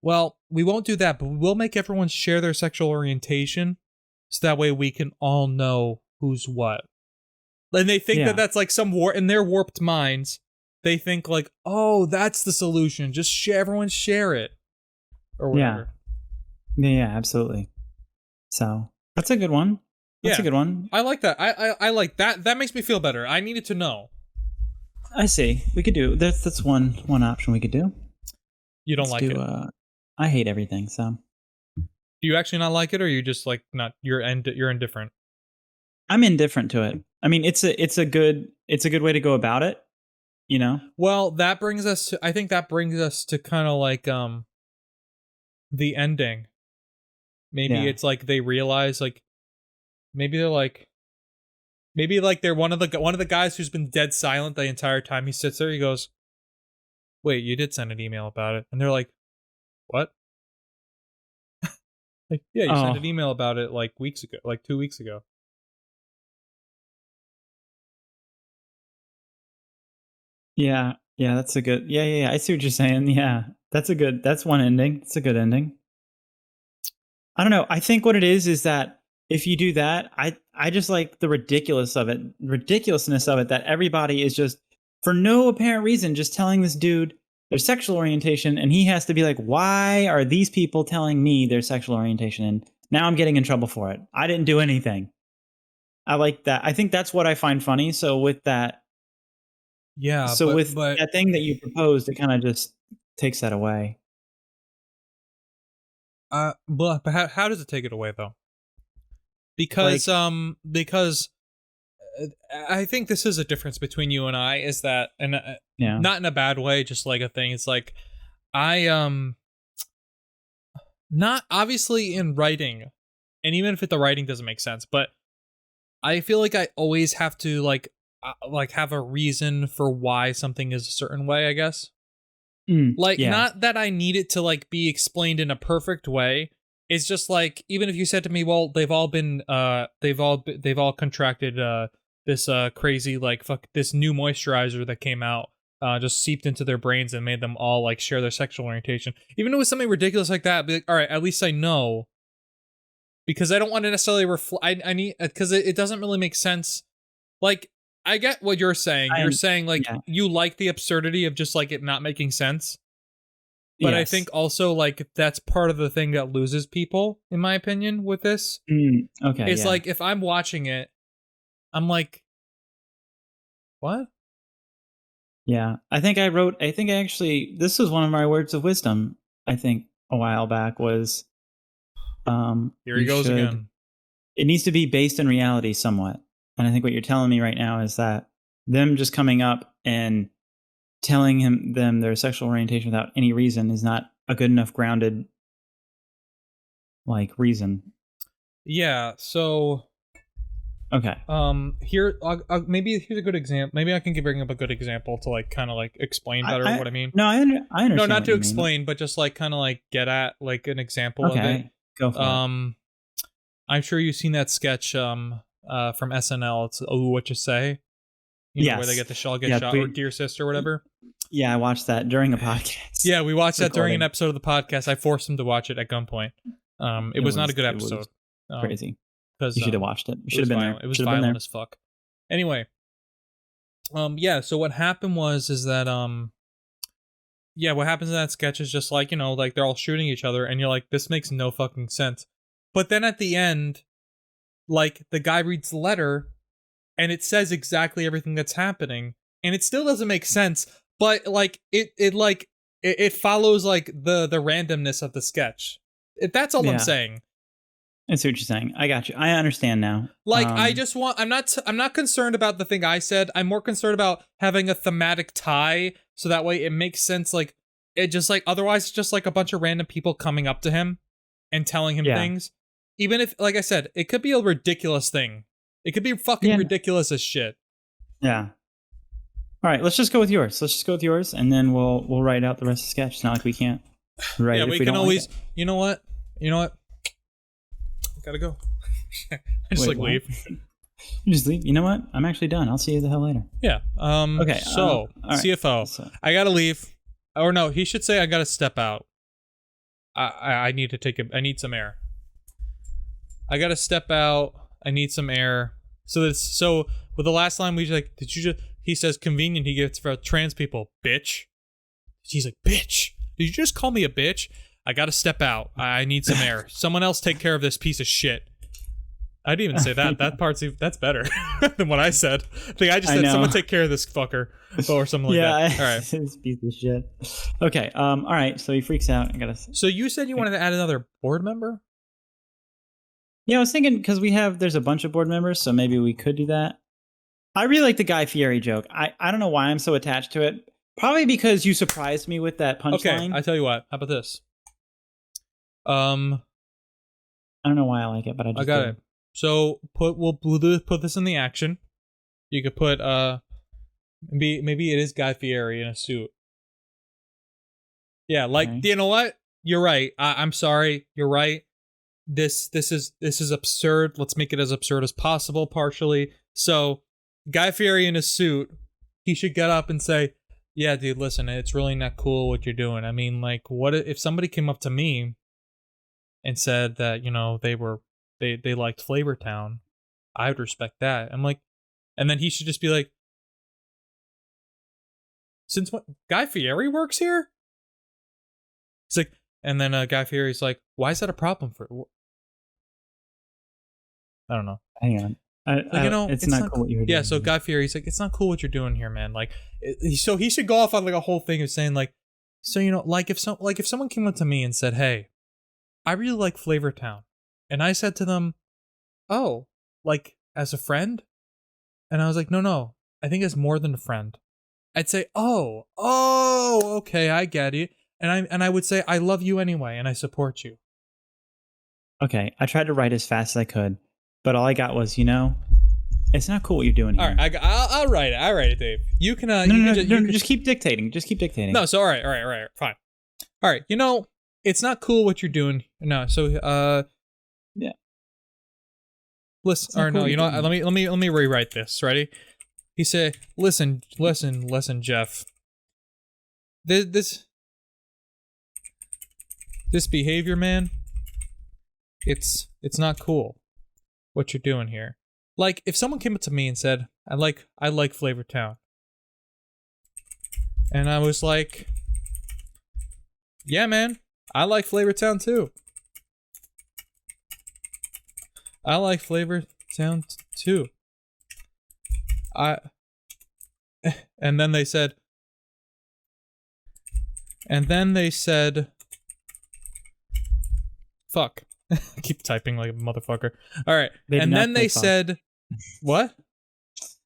well, we won't do that, but we'll make everyone share their sexual orientation, so that way we can all know who's what. And they think that that's like some in their warped minds. They think like, oh, that's the solution. Just everyone share it, or whatever. Yeah, absolutely. So that's a good one. That's a good one. I like that. I like that. That makes me feel better. I needed to know. I see. We could do that's one option we could do. You don't like it. I hate everything. So do you actually not like it, or are you just like not? You're indifferent. I'm indifferent to it. I mean, it's a good way to go about it, you know. Well, that brings us to. I think that brings us to kind of like the ending. Maybe it's like they realize like maybe they're like one of the guys who's been dead silent the entire time. He sits there. He goes, "Wait, you did send an email about it," and they're like, "What?" Like, yeah, you sent an email about it like weeks ago, like 2 weeks ago. Yeah, that's a good. Yeah. I see what you're saying. Yeah, that's one ending. It's a good ending. I don't know. I think what it is that if you do that, I just like the ridiculousness of it that everybody is just for no apparent reason just telling this dude their sexual orientation, and he has to be like, why are these people telling me their sexual orientation? And now I'm getting in trouble for it. I didn't do anything. I like that. I think that's what I find funny. So with that. Yeah. So with that thing that you proposed, it kind of just takes that away. But how does it take it away though? Because because I think this is a difference between you and I is that, and not in a bad way, just like a thing. It's like I not obviously in writing, and even if the writing doesn't make sense, but I feel like I always have to like have a reason for why something is a certain way, I guess. Not that I need it to like be explained in a perfect way. It's just like, even if you said to me, well, they've all contracted this crazy like this new moisturizer that came out, just seeped into their brains and made them all like share their sexual orientation. Even if it was something ridiculous like that, be like, all right, at least I know. Because I don't want to necessarily I need, because it doesn't really make sense. Like, I get what you're saying. You're saying like yeah. you like the absurdity of just like it not making sense. But I Yes. think also like that's part of the thing that loses people, in my opinion, with this. Okay. It's Yeah. like if I'm watching it, I'm like, what? Yeah. I think I actually, this was one of my words of wisdom, I think a while back was, Here he goes again. it needs to be based in reality somewhat. And I think what you're telling me right now is that them just coming up and telling them their sexual orientation without any reason is not a good enough grounded like reason. Yeah. So Okay. here, maybe here's a good example. Maybe I can bring up a good example to like kind of like explain better what I mean. No, I understand. No, not what to you mean. explain, but just like kind of like get at like an example of it. Okay. Go for it. I'm sure you've seen that sketch from SNL. It's Oh, What You Say? You know, Yes. where they get the shell get shot, or Dear Sister, or whatever. Yeah, I watched that during a podcast. Yeah, we watched that during an episode of the podcast. I forced him to watch it at gunpoint. It was not a good episode. Crazy. Because you should have watched it. You should have been there. It was violent as fuck. Anyway, yeah. So what happened is that yeah, what happens in that sketch is just like, you know, like they're all shooting each other, and you're like, this makes no fucking sense. But then at the end, like the guy reads the letter, and it says exactly everything that's happening, and it still doesn't make sense. But like it follows like the randomness of the sketch. That's all I'm saying. I see what you're saying. I got you. I understand now. Like, I just want. I'm not concerned about the thing I said. I'm more concerned about having a thematic tie, so that way it makes sense. Like, it just like otherwise, it's just like a bunch of random people coming up to him and telling him things. Even if, like I said, it could be a ridiculous thing. It could be fucking ridiculous as shit. Yeah. All right, let's just go with yours. And then we'll write out the rest of the sketch. It's not like we can't write it if we can always. You know what? Gotta go. I just leave. You just leave. You know what? I'm actually done. I'll see you the hell later. Yeah. Okay. So right. CFO, I gotta leave. Or no, he should say I gotta step out. I need to take I need some air. I gotta step out. I need some air. So with the last line we just like, did you just? He says convenient. He gets for trans people, bitch. He's like, bitch. Did you just call me a bitch? I gotta step out. I need some air. Someone else take care of this piece of shit. I didn't even say that. That part's that's better than what I said. I think I just said someone take care of this fucker or something like that. All right. This piece of shit. Okay. All right. So he freaks out. So you said you wanted to add another board member? Yeah, I was thinking because there's a bunch of board members, so maybe we could do that. I really like the Guy Fieri joke. I don't know why I'm so attached to it. Probably because you surprised me with that punchline. Okay, I tell you what. How about this? I don't know why I like it, but I got it. So we'll put this in the action. You could put maybe it is Guy Fieri in a suit. Yeah, like okay. You know what? You're right. I'm sorry. You're right. This is absurd. Let's make it as absurd as possible. Partially. So Guy Fieri in a suit, he should get up and say, "Yeah, dude, listen, it's really not cool what you're doing. I mean, like, what if somebody came up to me and said that, you know, they liked Flavortown, I would respect that." I'm like, and then he should just be like, "Since what? Guy Fieri works here?" It's like, and then Guy Fieri's like, "Why is that a problem for?" I don't know. Hang on. It's not cool what you're doing. Yeah, so Guy Fieri's like, "It's not cool what you're doing here, man." Like, so he should go off on like a whole thing of saying like, so you know, like if someone came up to me and said, "Hey, I really like Flavortown," and I said to them, "Oh, like as a friend?" And I was like, "No, I think it's more than a friend." I'd say, "Oh, okay, I get it," and I would say, "I love you anyway, and I support you." Okay, I tried to write as fast as I could, but all I got was, you know, it's not cool what you're doing here. All right, I'll write it. I'll write it, Dave. You can. Just keep dictating. Just keep dictating. No, so all right, fine. All right, you know, it's not cool what you're doing. No, so yeah. Listen, or no, you know, let me rewrite this. Ready? He said, "Listen, Jeff. This behavior, man. It's not cool what you're doing here. Like, if someone came up to me and said, I like Flavor Town. And I was like, yeah, man, I like Flavor Town too. I like Flavor Town too. And then they said, fuck. I keep typing like a motherfucker. All right. And then they said, what?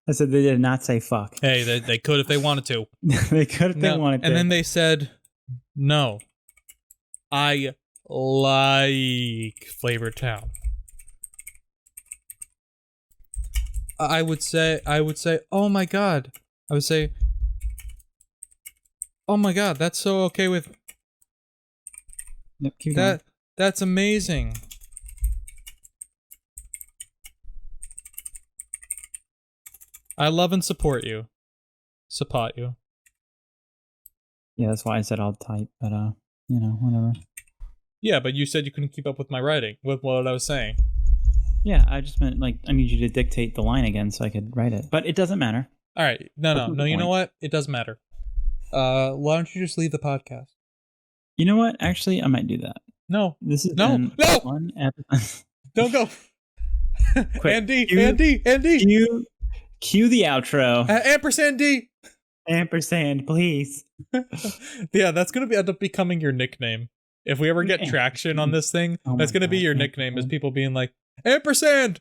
I said they did not say fuck. Hey, they could if they wanted to. They could if they wanted to. And then they said, no, I like Flavor Town. I would say, oh my god. I would say, oh my god, that's so okay with... Yep, keep going. That's amazing. I love and support you. Support you. Yeah, that's why I said I'll type, but you know, whatever. Yeah, but you said you couldn't keep up with my writing, with what I was saying. Yeah, I just meant like I need you to dictate the line again so I could write it. But it doesn't matter. All right. No, you know what? It does matter. Why don't you just leave the podcast? You know what? Actually, I might do that. No. This is no. One episode. Don't go. Quick, Andy. Cue the outro. Ampersand D. Ampersand, please. Yeah, that's gonna end up becoming your nickname. If we ever get traction on this thing, that's gonna be your nickname, is people being like, Ampersand!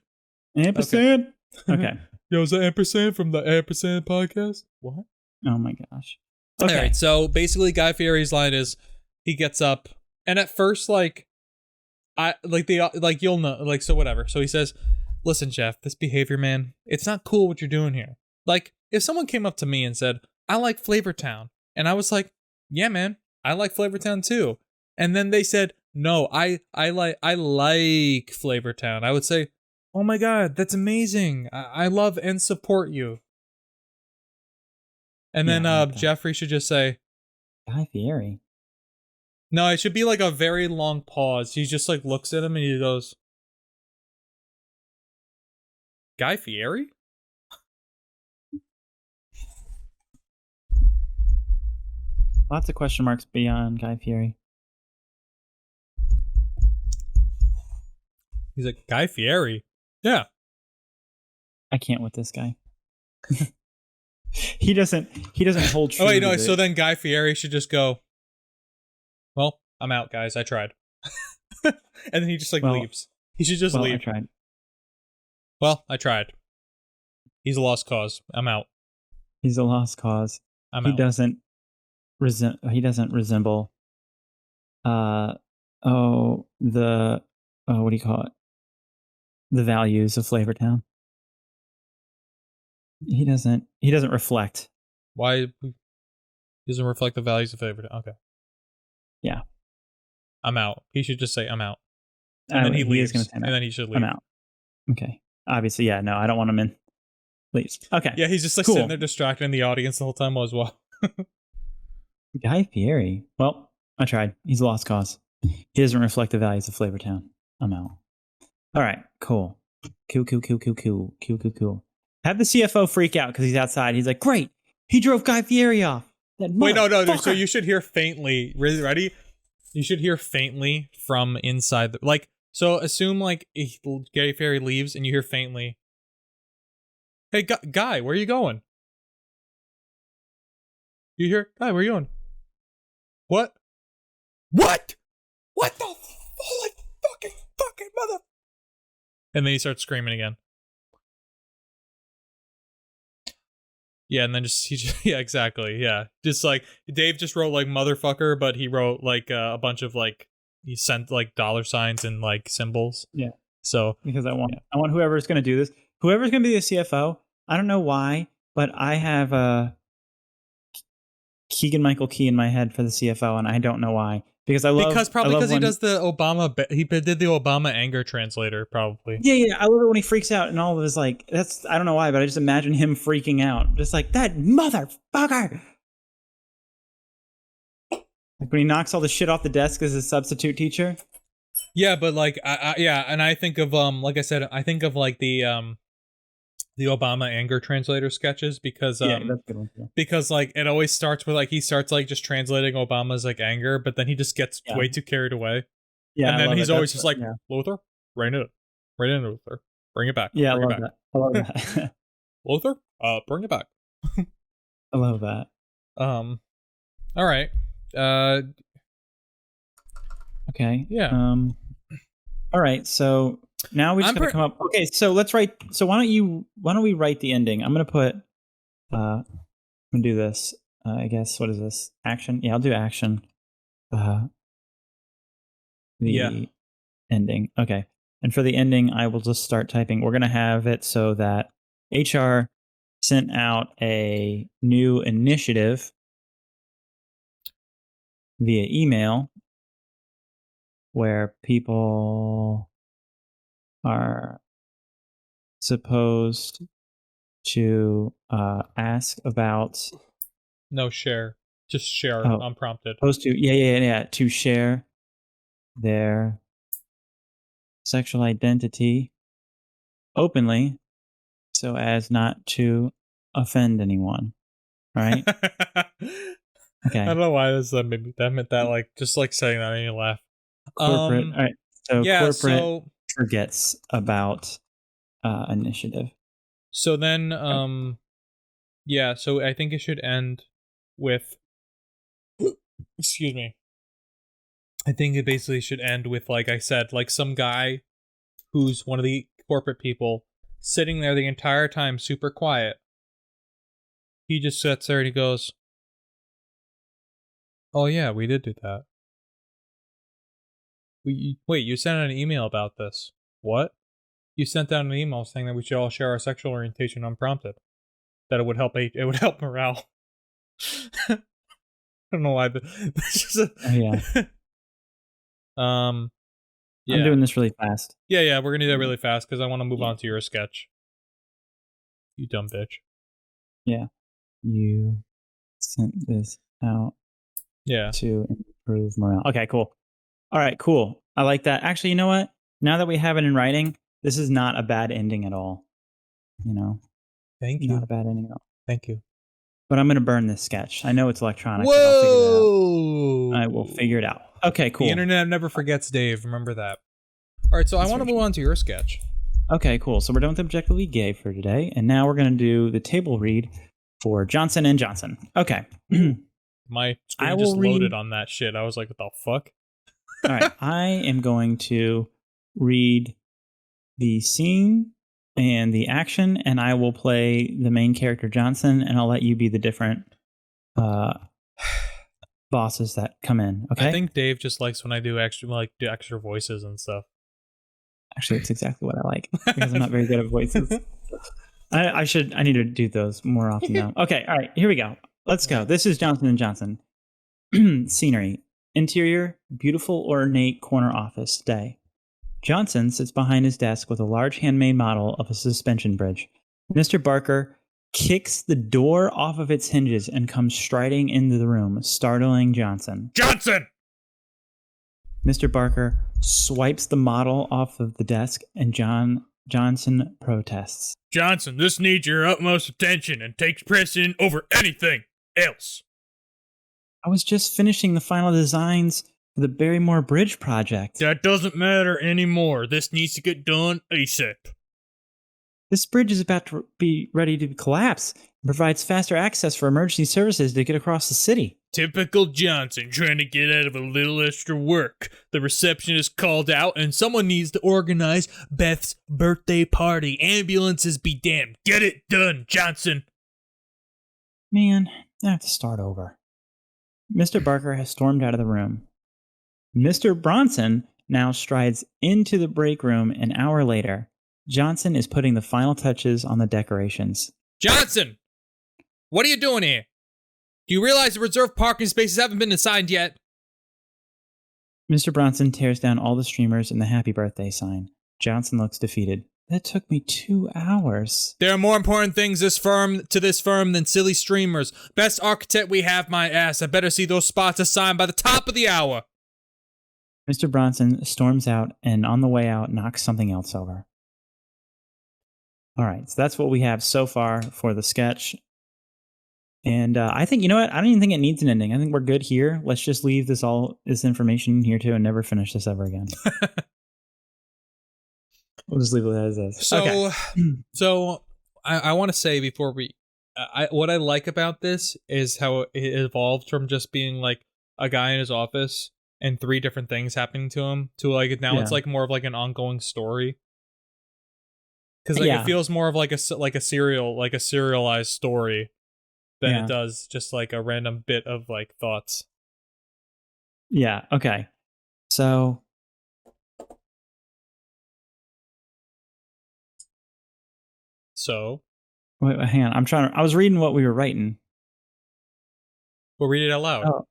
Ampersand? Okay. Yo, is that Ampersand from the Ampersand podcast? What? Oh my gosh. Okay. Alright, so basically Guy Fieri's line is, he gets up, and at first, like, you'll know, like, so whatever. So he says, listen, Jeff, this behavior, man, it's not cool what you're doing here. Like, if someone came up to me and said, I like Flavor Town, and I was like, yeah, man, I like Flavor Town too. And then they said, no, I like Flavor Town. I would say, oh my god, that's amazing. I love and support you. And then Jeffrey should just say, Guy Fieri. No, it should be like a very long pause. He just like looks at him and he goes, Guy Fieri? Lots of question marks beyond Guy Fieri. He's like, Guy Fieri? Yeah. I can't with this guy. He doesn't hold true. Oh wait, no, so then Guy Fieri should just go, well, I'm out, guys. I tried. And then he just leaves. He should just leave. I tried. Well, I tried. He's a lost cause. I'm out. He's a lost cause. I'm out. He doesn't resemble what do you call it? The values of Flavor Town. He doesn't reflect. Why? He doesn't reflect the values of Flavor Town. Okay. Yeah. I'm out. He should just say, I'm out. And then he leaves. And then he should leave. I'm out. Okay. Obviously, yeah, no, I don't want him in. Leaves. Okay. Yeah, he's just like sitting there distracting the audience the whole time as well. Guy Fieri. Well, I tried. He's a lost cause. He doesn't reflect the values of Flavor Town. I'm out. All right. Cool. Cool. Have the CFO freak out because he's outside. He's like, great. He drove Guy Fieri off. Wait, no. So you should hear faintly. Ready? You should hear faintly from inside. So assume like Guy Fieri leaves and you hear faintly, hey, Guy, where are you going? You hear, Guy, where are you going? What? What the holy fucking mother? And then he starts screaming again. Yeah, and then yeah, exactly, yeah. Just like, Dave just wrote like motherfucker, but he wrote like a bunch of like, he sent like dollar signs and like symbols. Yeah. So. Because I want whoever's going to do this, whoever's going to be the CFO, I don't know why, but I have Keegan Michael Key in my head for the CFO, and I don't know why. Because because he does the Obama, he did the Obama anger translator, probably. Yeah, I love it when he freaks out and all of his like, I don't know why, but I just imagine him freaking out. Just like, that motherfucker! Like when he knocks all the shit off the desk as a substitute teacher. Yeah, but like, yeah, and I think of, like I said, I think of like the the Obama anger translator sketches because Yeah, that's a good one. Too. because like it always starts with like he starts like just translating Obama's like anger, but then he just gets way too carried away. Yeah, And I then love he's it. always just like, Luther, rein it in, Luther. Bring it back. Yeah, Bring I love it back. that. I love that. Luther, bring it back. I love that. All right. Okay. Yeah. All right. So now we just gotta come up. Okay. So let's write. So why don't we write the ending? I'm gonna put. I'm gonna do this. I guess. What is this? Action. Yeah, I'll do action. The ending. Okay. And for the ending, I will just start typing. We're gonna have it so that HR sent out a new initiative via email where people are supposed to ask about share. Just share unprompted. Supposed to to share their sexual identity openly so as not to offend anyone. All right. Okay. I don't know why that meant that like just like saying that made me laugh. Corporate. All right. So yeah, corporate forgets about initiative. So then yeah, so I think it should end with excuse me. I think it basically should end with, like I said, like some guy who's one of the corporate people sitting there the entire time super quiet. He just sits there and he goes, "Oh yeah, we did do that. Wait, you sent an email about this. What? You sent out an email saying that we should all share our sexual orientation unprompted. That it would help morale." I don't know why, but that's just yeah. Yeah. I'm doing this really fast. Yeah, we're gonna do that really fast because I want to move on to your sketch. You dumb bitch. Yeah. You sent this out to improve morale. Okay, cool. All right, cool. I like that. Actually, you know what? Now that we have it in writing, this is not a bad ending at all. You know? Thank you. Not a bad ending at all. Thank you. But I'm going to burn this sketch. I know it's electronic. Whoa! But I'll figure it out. I will figure it out. Okay, cool. The internet never forgets, Dave. Remember that. All right, so I want to move on to your sketch. Okay, cool. So we're done with Objectively Gay for today. And now we're going to do the table read for Johnson & Johnson. Okay. My screen just loaded on that shit. I was like, what the fuck? All right. I am going to read the scene and the action, and I will play the main character Johnson, and I'll let you be the different bosses that come in. Okay. I think Dave just likes when I do extra voices and stuff. Actually, it's exactly what I like because I'm not very good at voices. I need to do those more often now. Okay. All right. Here we go. Let's go. This is Johnson & Johnson. Scenery. Interior, beautiful ornate corner office. Day. Johnson sits behind his desk with a large handmade model of a suspension bridge. Mr. Barker kicks the door off of its hinges and comes striding into the room, startling Johnson. Johnson! Mr. Barker swipes the model off of the desk, and Johnson protests. Johnson, this needs your utmost attention and takes precedent over anything else. I was just finishing the final designs for the Barrymore Bridge project. That doesn't matter anymore. This needs to get done ASAP. This bridge is about to be ready to collapse and provides faster access for emergency services to get across the city. Typical Johnson trying to get out of a little extra work. The receptionist called out and someone needs to organize Beth's birthday party. Ambulances be damned. Get it done, Johnson. Man, I have to start over. Mr. Barker has stormed out of the room. Mr. Bronson now strides into the break room an hour later. Johnson is putting the final touches on the decorations. Johnson! What are you doing here? Do you realize the reserved parking spaces haven't been assigned yet? Mr. Bronson tears down all the streamers and the happy birthday sign. Johnson looks defeated. That took me 2 hours. There are more important things to this firm than silly streamers. Best architect we have, my ass. I better see those spots assigned by the top of the hour. Mr. Bronson storms out and on the way out knocks something else over. All right, so that's what we have so far for the sketch. And I think, you know what? I don't even think it needs an ending. I think we're good here. Let's just leave this information here too and never finish this ever again. We'll just leave it as is. Okay. So I want to say before what I like about this is how it evolved from just being like a guy in his office and 3 different things happening to him to like now Yeah. it's like more of like an ongoing story. Because like Yeah. it feels more of like a serialized story than Yeah. it does just like a random bit of like thoughts. Yeah. Okay. So So wait, hang on. I was reading what we were writing. we'll read it out loud. Oh.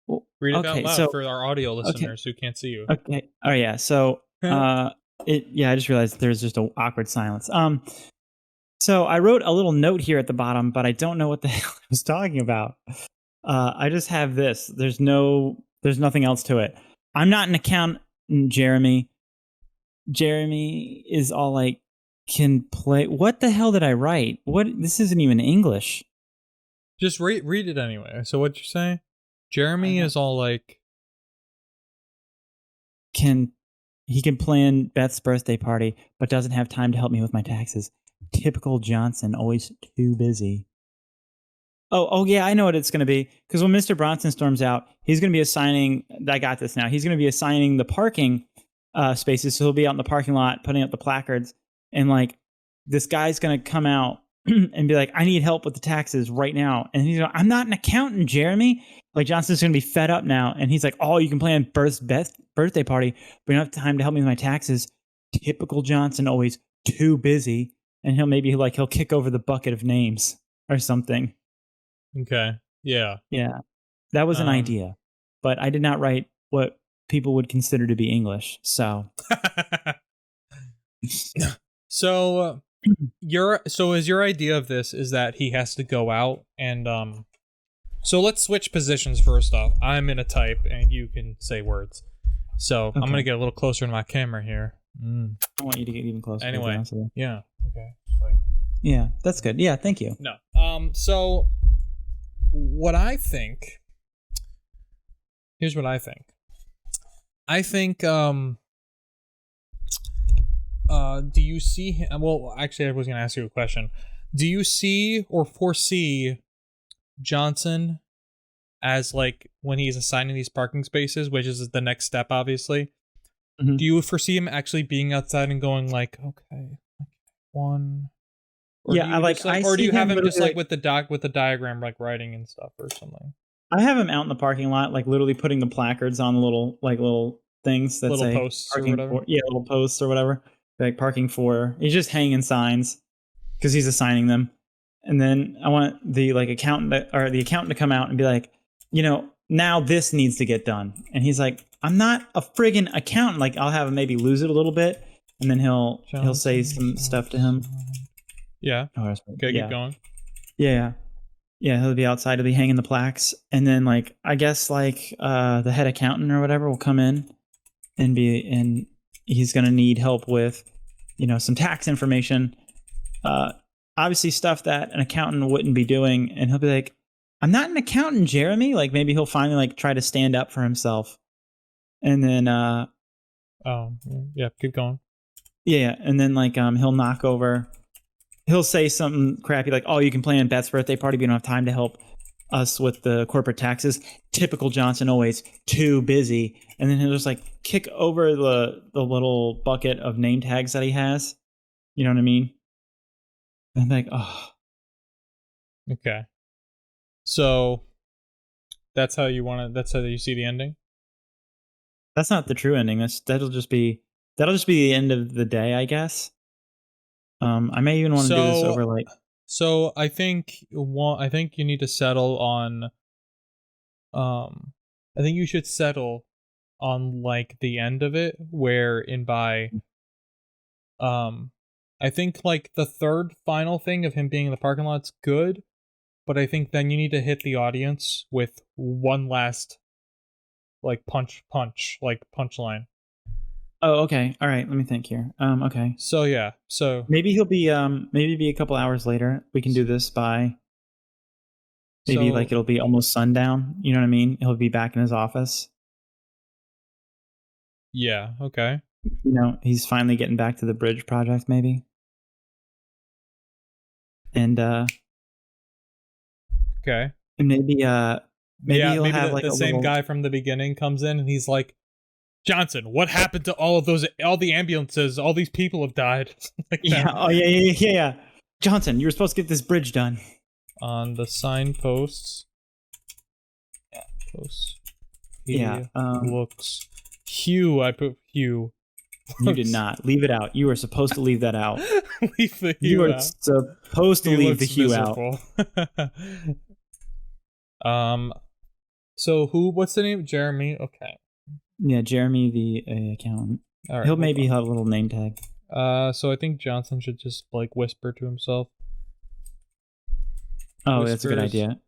Well, Read it out okay. loud So for our audio okay. listeners who can't see you. Okay. Oh yeah. So I just realized there's just an awkward silence. So I wrote a little note here at the bottom, but I don't know what the hell I was talking about. I just have this. There's nothing else to it. I'm not an accountant, Jeremy. Jeremy is all like, can play. What the hell did I write? What? This isn't even English. Just read it anyway. So what'd you say? Jeremy is all like, He can plan Beth's birthday party, but doesn't have time to help me with my taxes. Typical Johnson, always too busy. Oh yeah, I know what it's going to be. Because when Mr. Bronson storms out, he's going to be assigning. I got this now. He's going to be assigning the parking spaces. So he'll be out in the parking lot putting up the placards, and like this guy's going to come out and be like, "I need help with the taxes right now." And he's like, "I'm not an accountant, Jeremy." Like Johnson's going to be fed up now, and he's like, "Oh, you can plan Beth's birthday party, but you don't have time to help me with my taxes." Typical Johnson, always too busy, and he'll kick over the bucket of names or something. okay, yeah. Yeah, that was an idea, but I did not write what people would consider to be English. So, So is your idea of this is that he has to go out and so let's switch positions first off. I'm gonna type and you can say words. So okay. I'm gonna get a little closer to my camera here. I want you to get even closer. Anyway, yeah. Okay. Yeah, that's good. Yeah, thank you. No. So what I think. Here's what I think. I think do you see well, actually I was going to ask you a question. Do you see or foresee Johnson as like when he's assigning these parking spaces, which is the next step obviously? Mm-hmm. Do you foresee him actually being outside and going like, okay, one or yeah, do you have him just like with the diagram like writing and stuff or something? I have him out in the parking lot, like literally putting the placards on the little things that say posts or whatever. Little posts or whatever. Like parking for. He's just hanging signs because he's assigning them. And then I want the accountant to come out and be like, now this needs to get done. And he's like, I'm not a friggin' accountant. Like I'll have him maybe lose it a little bit, and then he'll say some stuff to him. Yeah. Okay, keep going. Yeah. Yeah, he'll be outside. He'll be hanging the plaques, and then I guess the head accountant or whatever will come in and he's gonna need help with, some tax information. Obviously stuff that an accountant wouldn't be doing, and he'll be like, "I'm not an accountant, Jeremy." Like maybe he'll finally try to stand up for himself, and then keep going. Yeah, and then he'll knock over. He'll say something crappy like, "Oh, you can plan Beth's birthday party, but you don't have time to help us with the corporate taxes." Typical Johnson, always too busy. And then he'll just kick over the little bucket of name tags that he has. You know what I mean? And I'm like, oh. Okay. So that's how you see the ending? That's not the true ending. That'll just be the end of the day, I guess. I may even want to do this over So I think you need to settle on I think you should settle on the end of it I think the third final thing of him being in the parking lot's good, but I think then you need to hit the audience with one last punchline. Oh, okay. All right. Let me think here. Okay. So yeah. So Maybe he'll be maybe be a couple hours later. We can do this by maybe like so it'll be almost sundown. You know what I mean? He'll be back in his office. yeah. Okay. You know, he's finally getting back to the bridge project, maybe. And Okay. maybe Yeah. he'll Maybe have like the a same little guy from the beginning comes in and he's like, Johnson, what happened to all of those? All the ambulances. All these people have died. Like yeah. that. Oh yeah. Johnson, you were supposed to get this bridge done. On the signposts. Yeah. Posts. He Yeah. looks. Hugh. I put Hugh. You did not leave it out. You were supposed to leave that out. Leave the You Hugh are out. supposed to He leave the looks hue out. miserable. So who? What's the name? Jeremy. Okay. Yeah, Jeremy, the accountant. All right. He'll maybe have a little name tag. So I think Johnson should just like whisper to himself. Oh, that's a good Whispers. idea.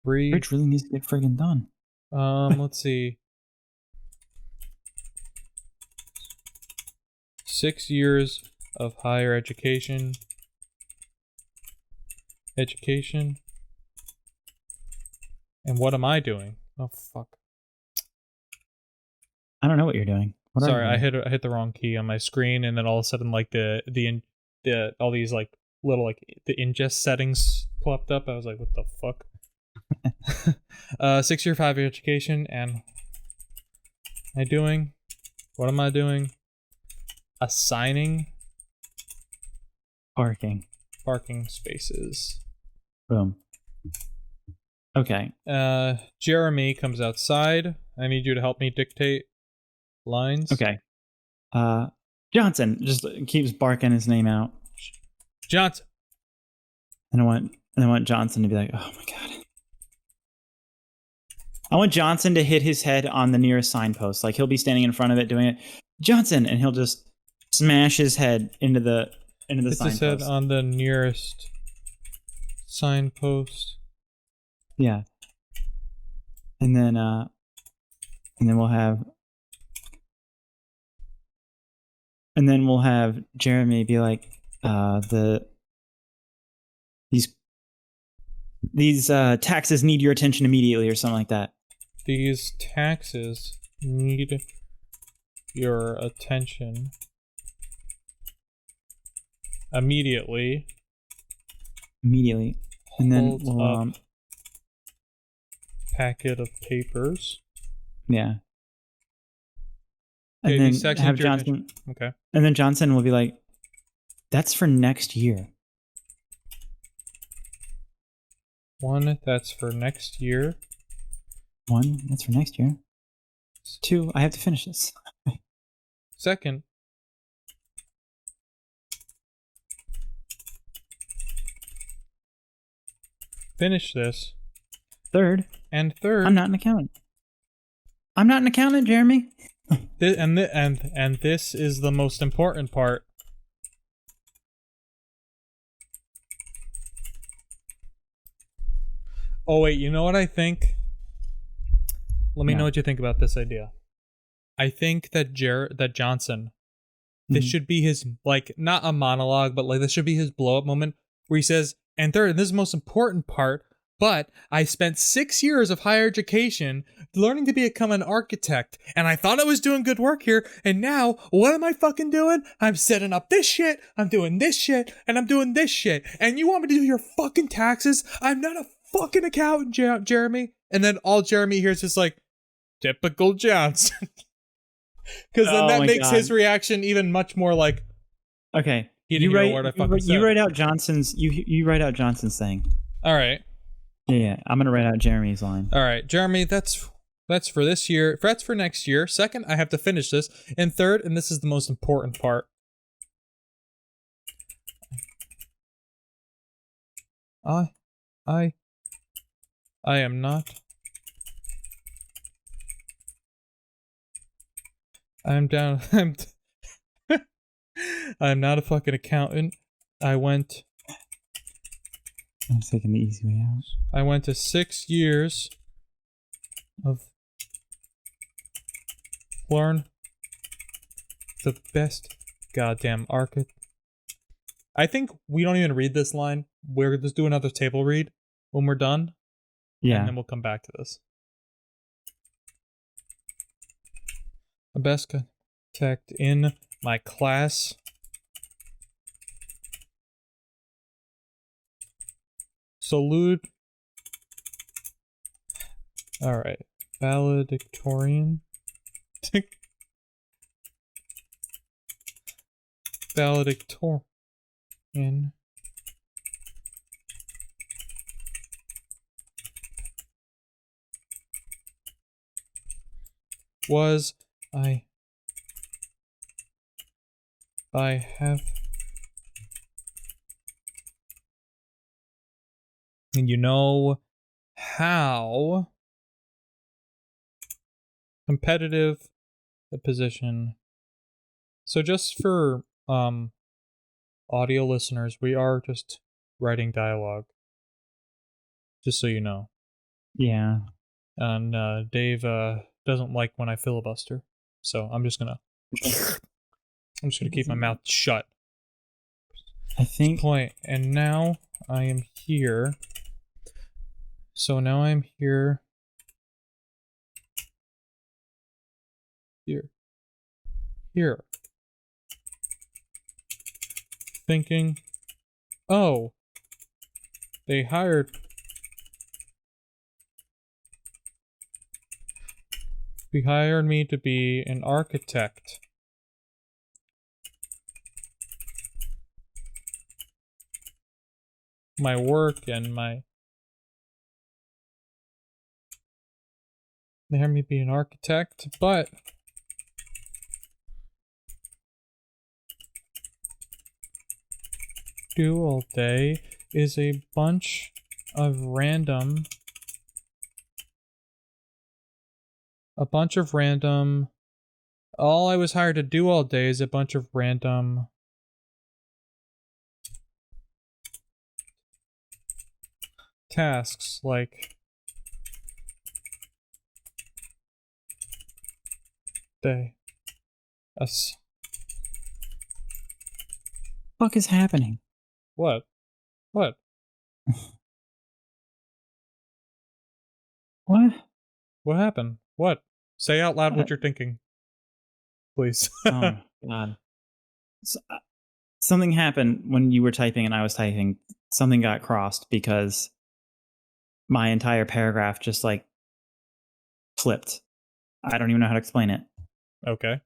Bridge. Bridge really needs to get friggin' done. Let's see. 6 years of higher education. And what am I doing? Oh fuck. I don't know what you're doing. What Sorry, are you doing? I hit the wrong key on my screen, and then all of a sudden, like the all these like little like the ingest settings popped up. I was like, what the fuck? 6 year 5 year education, and am I doing? What am I doing? Assigning Parking. parking spaces. Boom. Okay. Jeremy comes outside. I need you to help me dictate lines. Okay. Johnson just keeps barking his name out. Johnson. And I want Johnson to be like, oh my god. I want Johnson to hit his head on the nearest signpost. Like he'll be standing in front of it doing it. Johnson, and he'll just smash his head into the Hit signpost. his head on the nearest signpost. Yeah. And then we'll have Jeremy be like, these taxes need your attention immediately, or something like that. These taxes need your attention immediately. And then Hold we'll up packet of papers. yeah. Okay, And these then taxes have need your Johnson. attention. Okay. And then Johnson will be like, "That's for next year." One, that's for next year. 1, that's for next year. 2, I have to finish this. Second, finish this. 3rd, And third, I'm not an accountant. I'm not an accountant, Jeremy. and this is the most important part. Oh wait, you know what I think? Let me know what you think about this idea. I think that Johnson, this should be his, like, not a monologue, but like this should be his blow up moment where he says, and third, and this is the most important part, but I spent 6 years of higher education learning to become an architect, and I thought I was doing good work here, and now, what am I fucking doing? I'm setting up this shit, I'm doing this shit, and I'm doing this shit, and you want me to do your fucking taxes? I'm not a fucking accountant, Jeremy. And then all Jeremy hears is like, typical Johnson. Because then that makes his reaction even much more like, okay, he didn't hear a word I fucking said. You write out Johnson's. You write out Johnson's thing. All right. Yeah, I'm gonna write out Jeremy's line. All right, Jeremy. That's for this year. That's for next year. Second, I have to finish this. And third, and this is the most important part. I am not. I'm down. I'm not a fucking accountant. I'm taking the easy way out. I went to 6 years of learn the best goddamn architect. I think we don't even read this line. We're just do another table read when we're done. Yeah. And then we'll come back to this. The best architect in my class. Salute. Alright. Valedictorian. Valedictorian. Was I have, and you know how competitive the position. So just for audio listeners, we are just writing dialogue, just so you know. Yeah. And Dave doesn't like when I filibuster, so I'm just gonna keep my mouth shut. I think. Point. And now I am here. So now I'm here. Here. Thinking, oh, they hired me to be an architect. My work and they hired me to be an architect, but do all day is a bunch of random all I was hired to do all day is a bunch of random tasks like Fuck is happening? What? What? What happened? What? Say out loud what you're thinking, please. Oh God. So, something happened when you were typing and I was typing. Something got crossed because my entire paragraph just like flipped. I don't even know how to explain it. Okay.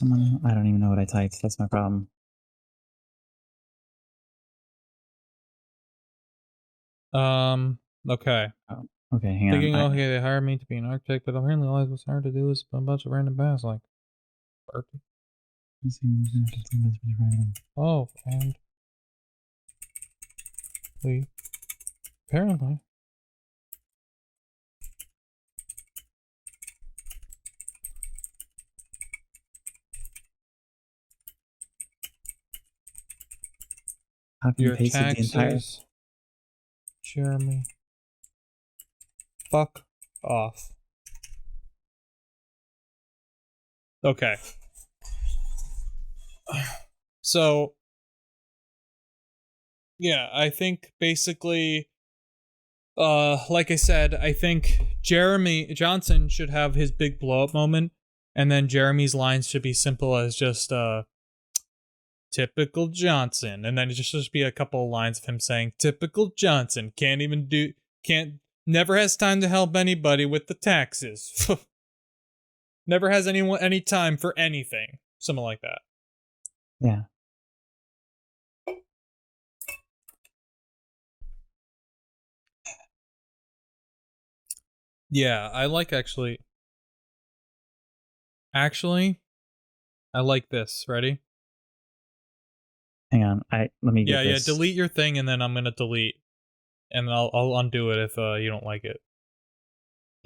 I don't even know what I typed. That's my problem. Okay. Oh, okay, hang Thinking, on. okay, they hired me to be an architect, but apparently all I was hired to do is a bunch of random tasks like Berkeley. Oh, and apparently How can you your paste the entire? taxes, Jeremy. Fuck off. Okay. So, yeah, I think basically, like I said, I think Jeremy Johnson should have his big blow up moment, and then Jeremy's lines should be simple as just, typical Johnson, and then it just be a couple of lines of him saying, typical Johnson, never has time to help anybody with the taxes. Never has anyone any time for anything. Something like that. Yeah. Yeah, I like actually, I like this. Ready? Hang on. Let me get Yeah, this. delete your thing and then I'm gonna delete. And I'll undo it if you don't like it.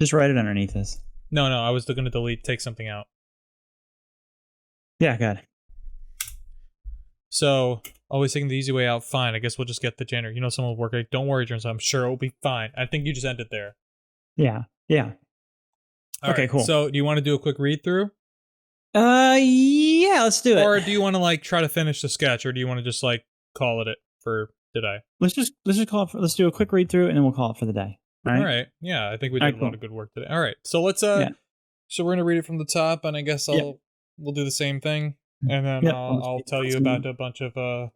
Just write it underneath this. No, I was gonna take something out. Yeah, got it. So, always taking the easy way out, fine. I guess we'll just get the janitor. You know, someone will work like, don't worry, Jones, I'm sure it'll be fine. I think you just ended there. Yeah. All Okay, right. cool. So do you want to do a quick read through? Yeah, let's do it. Or do you want to like try to finish the sketch, or do you want to just like call it for today? Let's just call it let's do a quick read through and then we'll call it for the day. All right. Yeah, I think we All did right, a lot cool. of good work today. All right. So let's Yeah. so we're gonna read it from the top, and I guess Yep. we'll do the same thing, and then Yep. I'll tell you about a bunch of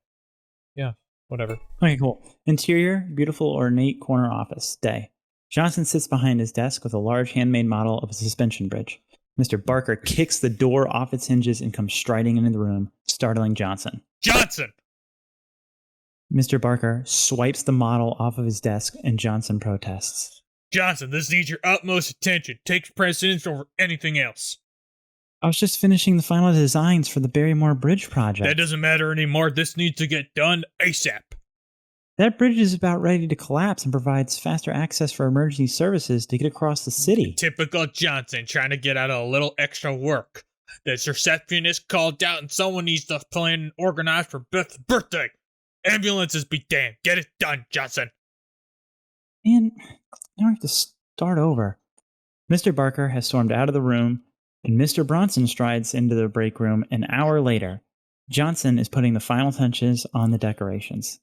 yeah, whatever. Okay, cool. Interior, beautiful ornate corner office. Day. Johnson sits behind his desk with a large handmade model of a suspension bridge. Mr. Barker kicks the door off its hinges and comes striding into the room, startling Johnson. Johnson! Mr. Barker swipes the model off of his desk and Johnson protests. Johnson, this needs your utmost attention. Take precedence over anything else. I was just finishing the final designs for the Barrymore Bridge project. That doesn't matter anymore. This needs to get done ASAP. That bridge is about ready to collapse and provides faster access for emergency services to get across the city. Typical Johnson trying to get out a little extra work. The receptionist called out and someone needs to plan and organize for Beth's birthday. Ambulances be damned. Get it done, Johnson. And now I have to start over. Mr. Barker has stormed out of the room, and Mr. Bronson strides into the break room an hour later. Johnson is putting the final touches on the decorations.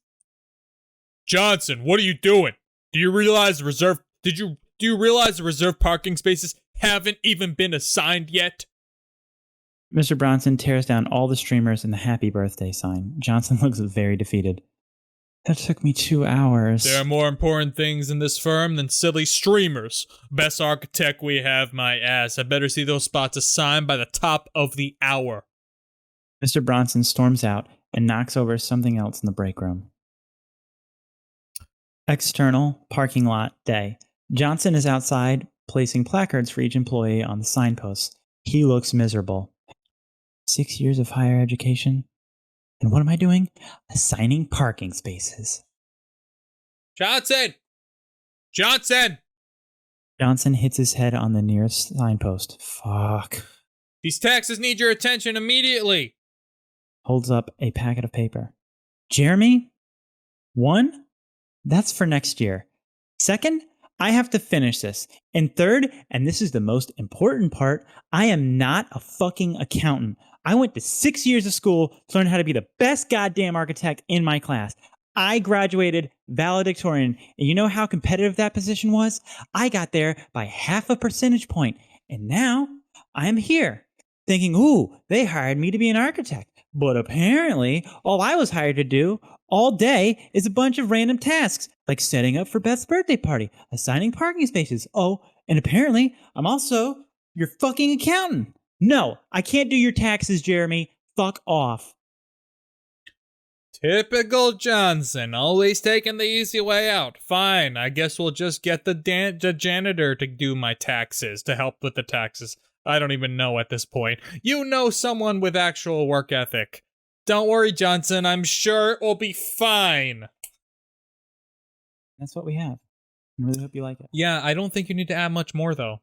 Johnson, what are you doing? Do you realize the reserve parking spaces haven't even been assigned yet? Mr. Bronson tears down all the streamers and the happy birthday sign. Johnson looks very defeated. That took me 2 hours. There are more important things in this firm than silly streamers. Best architect we have, my ass. I better see those spots assigned by the top of the hour. Mr. Bronson storms out and knocks over something else in the break room. External parking lot day. Johnson is outside placing placards for each employee on the signposts. He looks miserable. 6 years of higher education? And what am I doing? Assigning parking spaces. Johnson! Johnson! Johnson hits his head on the nearest signpost. Fuck. These taxes need your attention immediately. Holds up a packet of paper. Jeremy? 1? That's for next year. 2nd, I have to finish this. And 3rd, and this is the most important part, I am not a fucking accountant. I went to 6 years of school to learn how to be the best goddamn architect in my class. I graduated valedictorian, and you know how competitive that position was? I got there by half a percentage point, and now I am here, thinking, ooh, they hired me to be an architect. But apparently, all I was hired to do all day is a bunch of random tasks, like setting up for Beth's birthday party, assigning parking spaces. Oh, and apparently, I'm also your fucking accountant. No, I can't do your taxes, Jeremy. Fuck off. Typical Johnson, always taking the easy way out. Fine, I guess we'll just get the janitor to do my taxes, to help with the taxes. I don't even know at this point. You know someone with actual work ethic. Don't worry, Johnson, I'm sure it will be fine. That's what we have. I really hope you like it. Yeah, I don't think you need to add much more, though.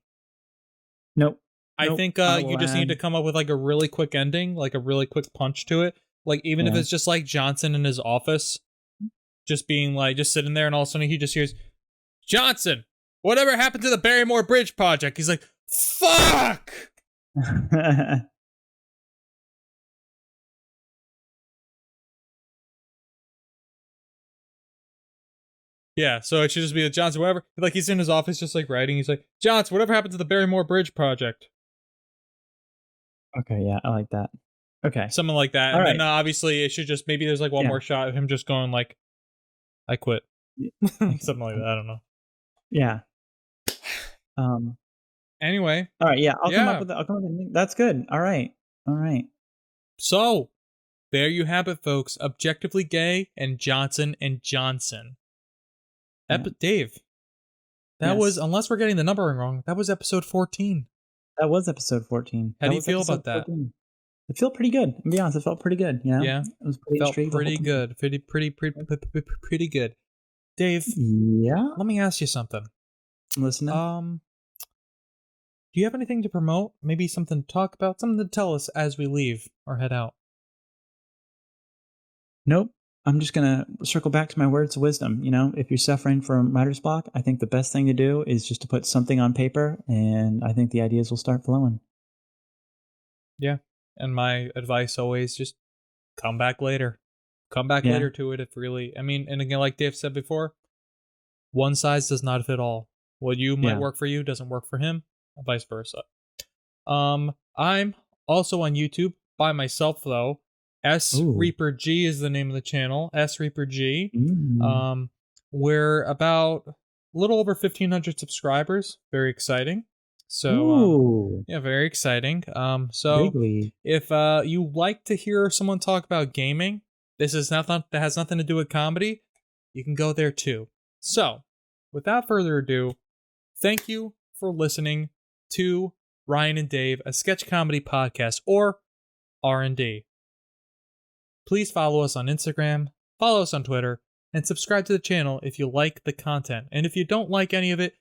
Nope. I think you just need to come up with like a really quick ending, like a really quick punch to it. Like, even if it's just like Johnson in his office, just being like, just sitting there, and all of a sudden he just hears, Johnson, whatever happened to the Barrymore Bridge project? He's like, fuck! Yeah, so it should just be Johnson, whatever. Like, he's in his office just like writing. He's like, Johnson, whatever happened to the Barrymore Bridge project? Okay, yeah, I like that. Okay. Something like that. All and right. then obviously it should just, maybe there's like one more shot of him just going like, I quit. Something like that. I don't know. Yeah. Anyway. All right, yeah, I'll come up with it. That's good. All right. So, there you have it, folks. Objectively Gay and Johnson and Johnson. Dave, that was, unless we're getting the numbering wrong, that was episode 14. That was episode 14. How do you feel about that? 14. It felt pretty good. To be honest, it felt pretty good. You know? Yeah. It was pretty Felt pretty good. Pretty good. Dave. Yeah? Let me ask you something. I'm listening. Do you have anything to promote? Maybe something to talk about? Something to tell us as we leave or head out? Nope. I'm just going to circle back to my words of wisdom. You know, if you're suffering from writer's block, I think the best thing to do is just to put something on paper, and I think the ideas will start flowing. Yeah. And my advice always just come back later. Come back Yeah. later to it if really, I mean, and again, like Dave said before, one size does not fit all. What you might Yeah. work for you doesn't work for him, and vice versa. I'm also on YouTube by myself though. S Ooh. Reaper G is the name of the channel. S Reaper G. Mm. We're about a little over 1,500 subscribers. Very exciting. So Ooh. yeah, very exciting. So Bigly. if you like to hear someone talk about gaming, this is nothing that has nothing to do with comedy. You can go there too. So, without further ado, thank you for listening to Ryan and Dave, a sketch comedy podcast, or R&D. Please follow us on Instagram, follow us on Twitter, and subscribe to the channel if you like the content. And if you don't like any of it,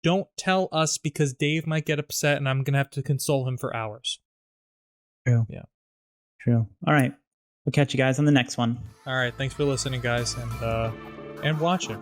don't tell us because Dave might get upset and I'm going to have to console him for hours. True. Yeah. True. All right. We'll catch you guys on the next one. All right. Thanks for listening, guys, and watching.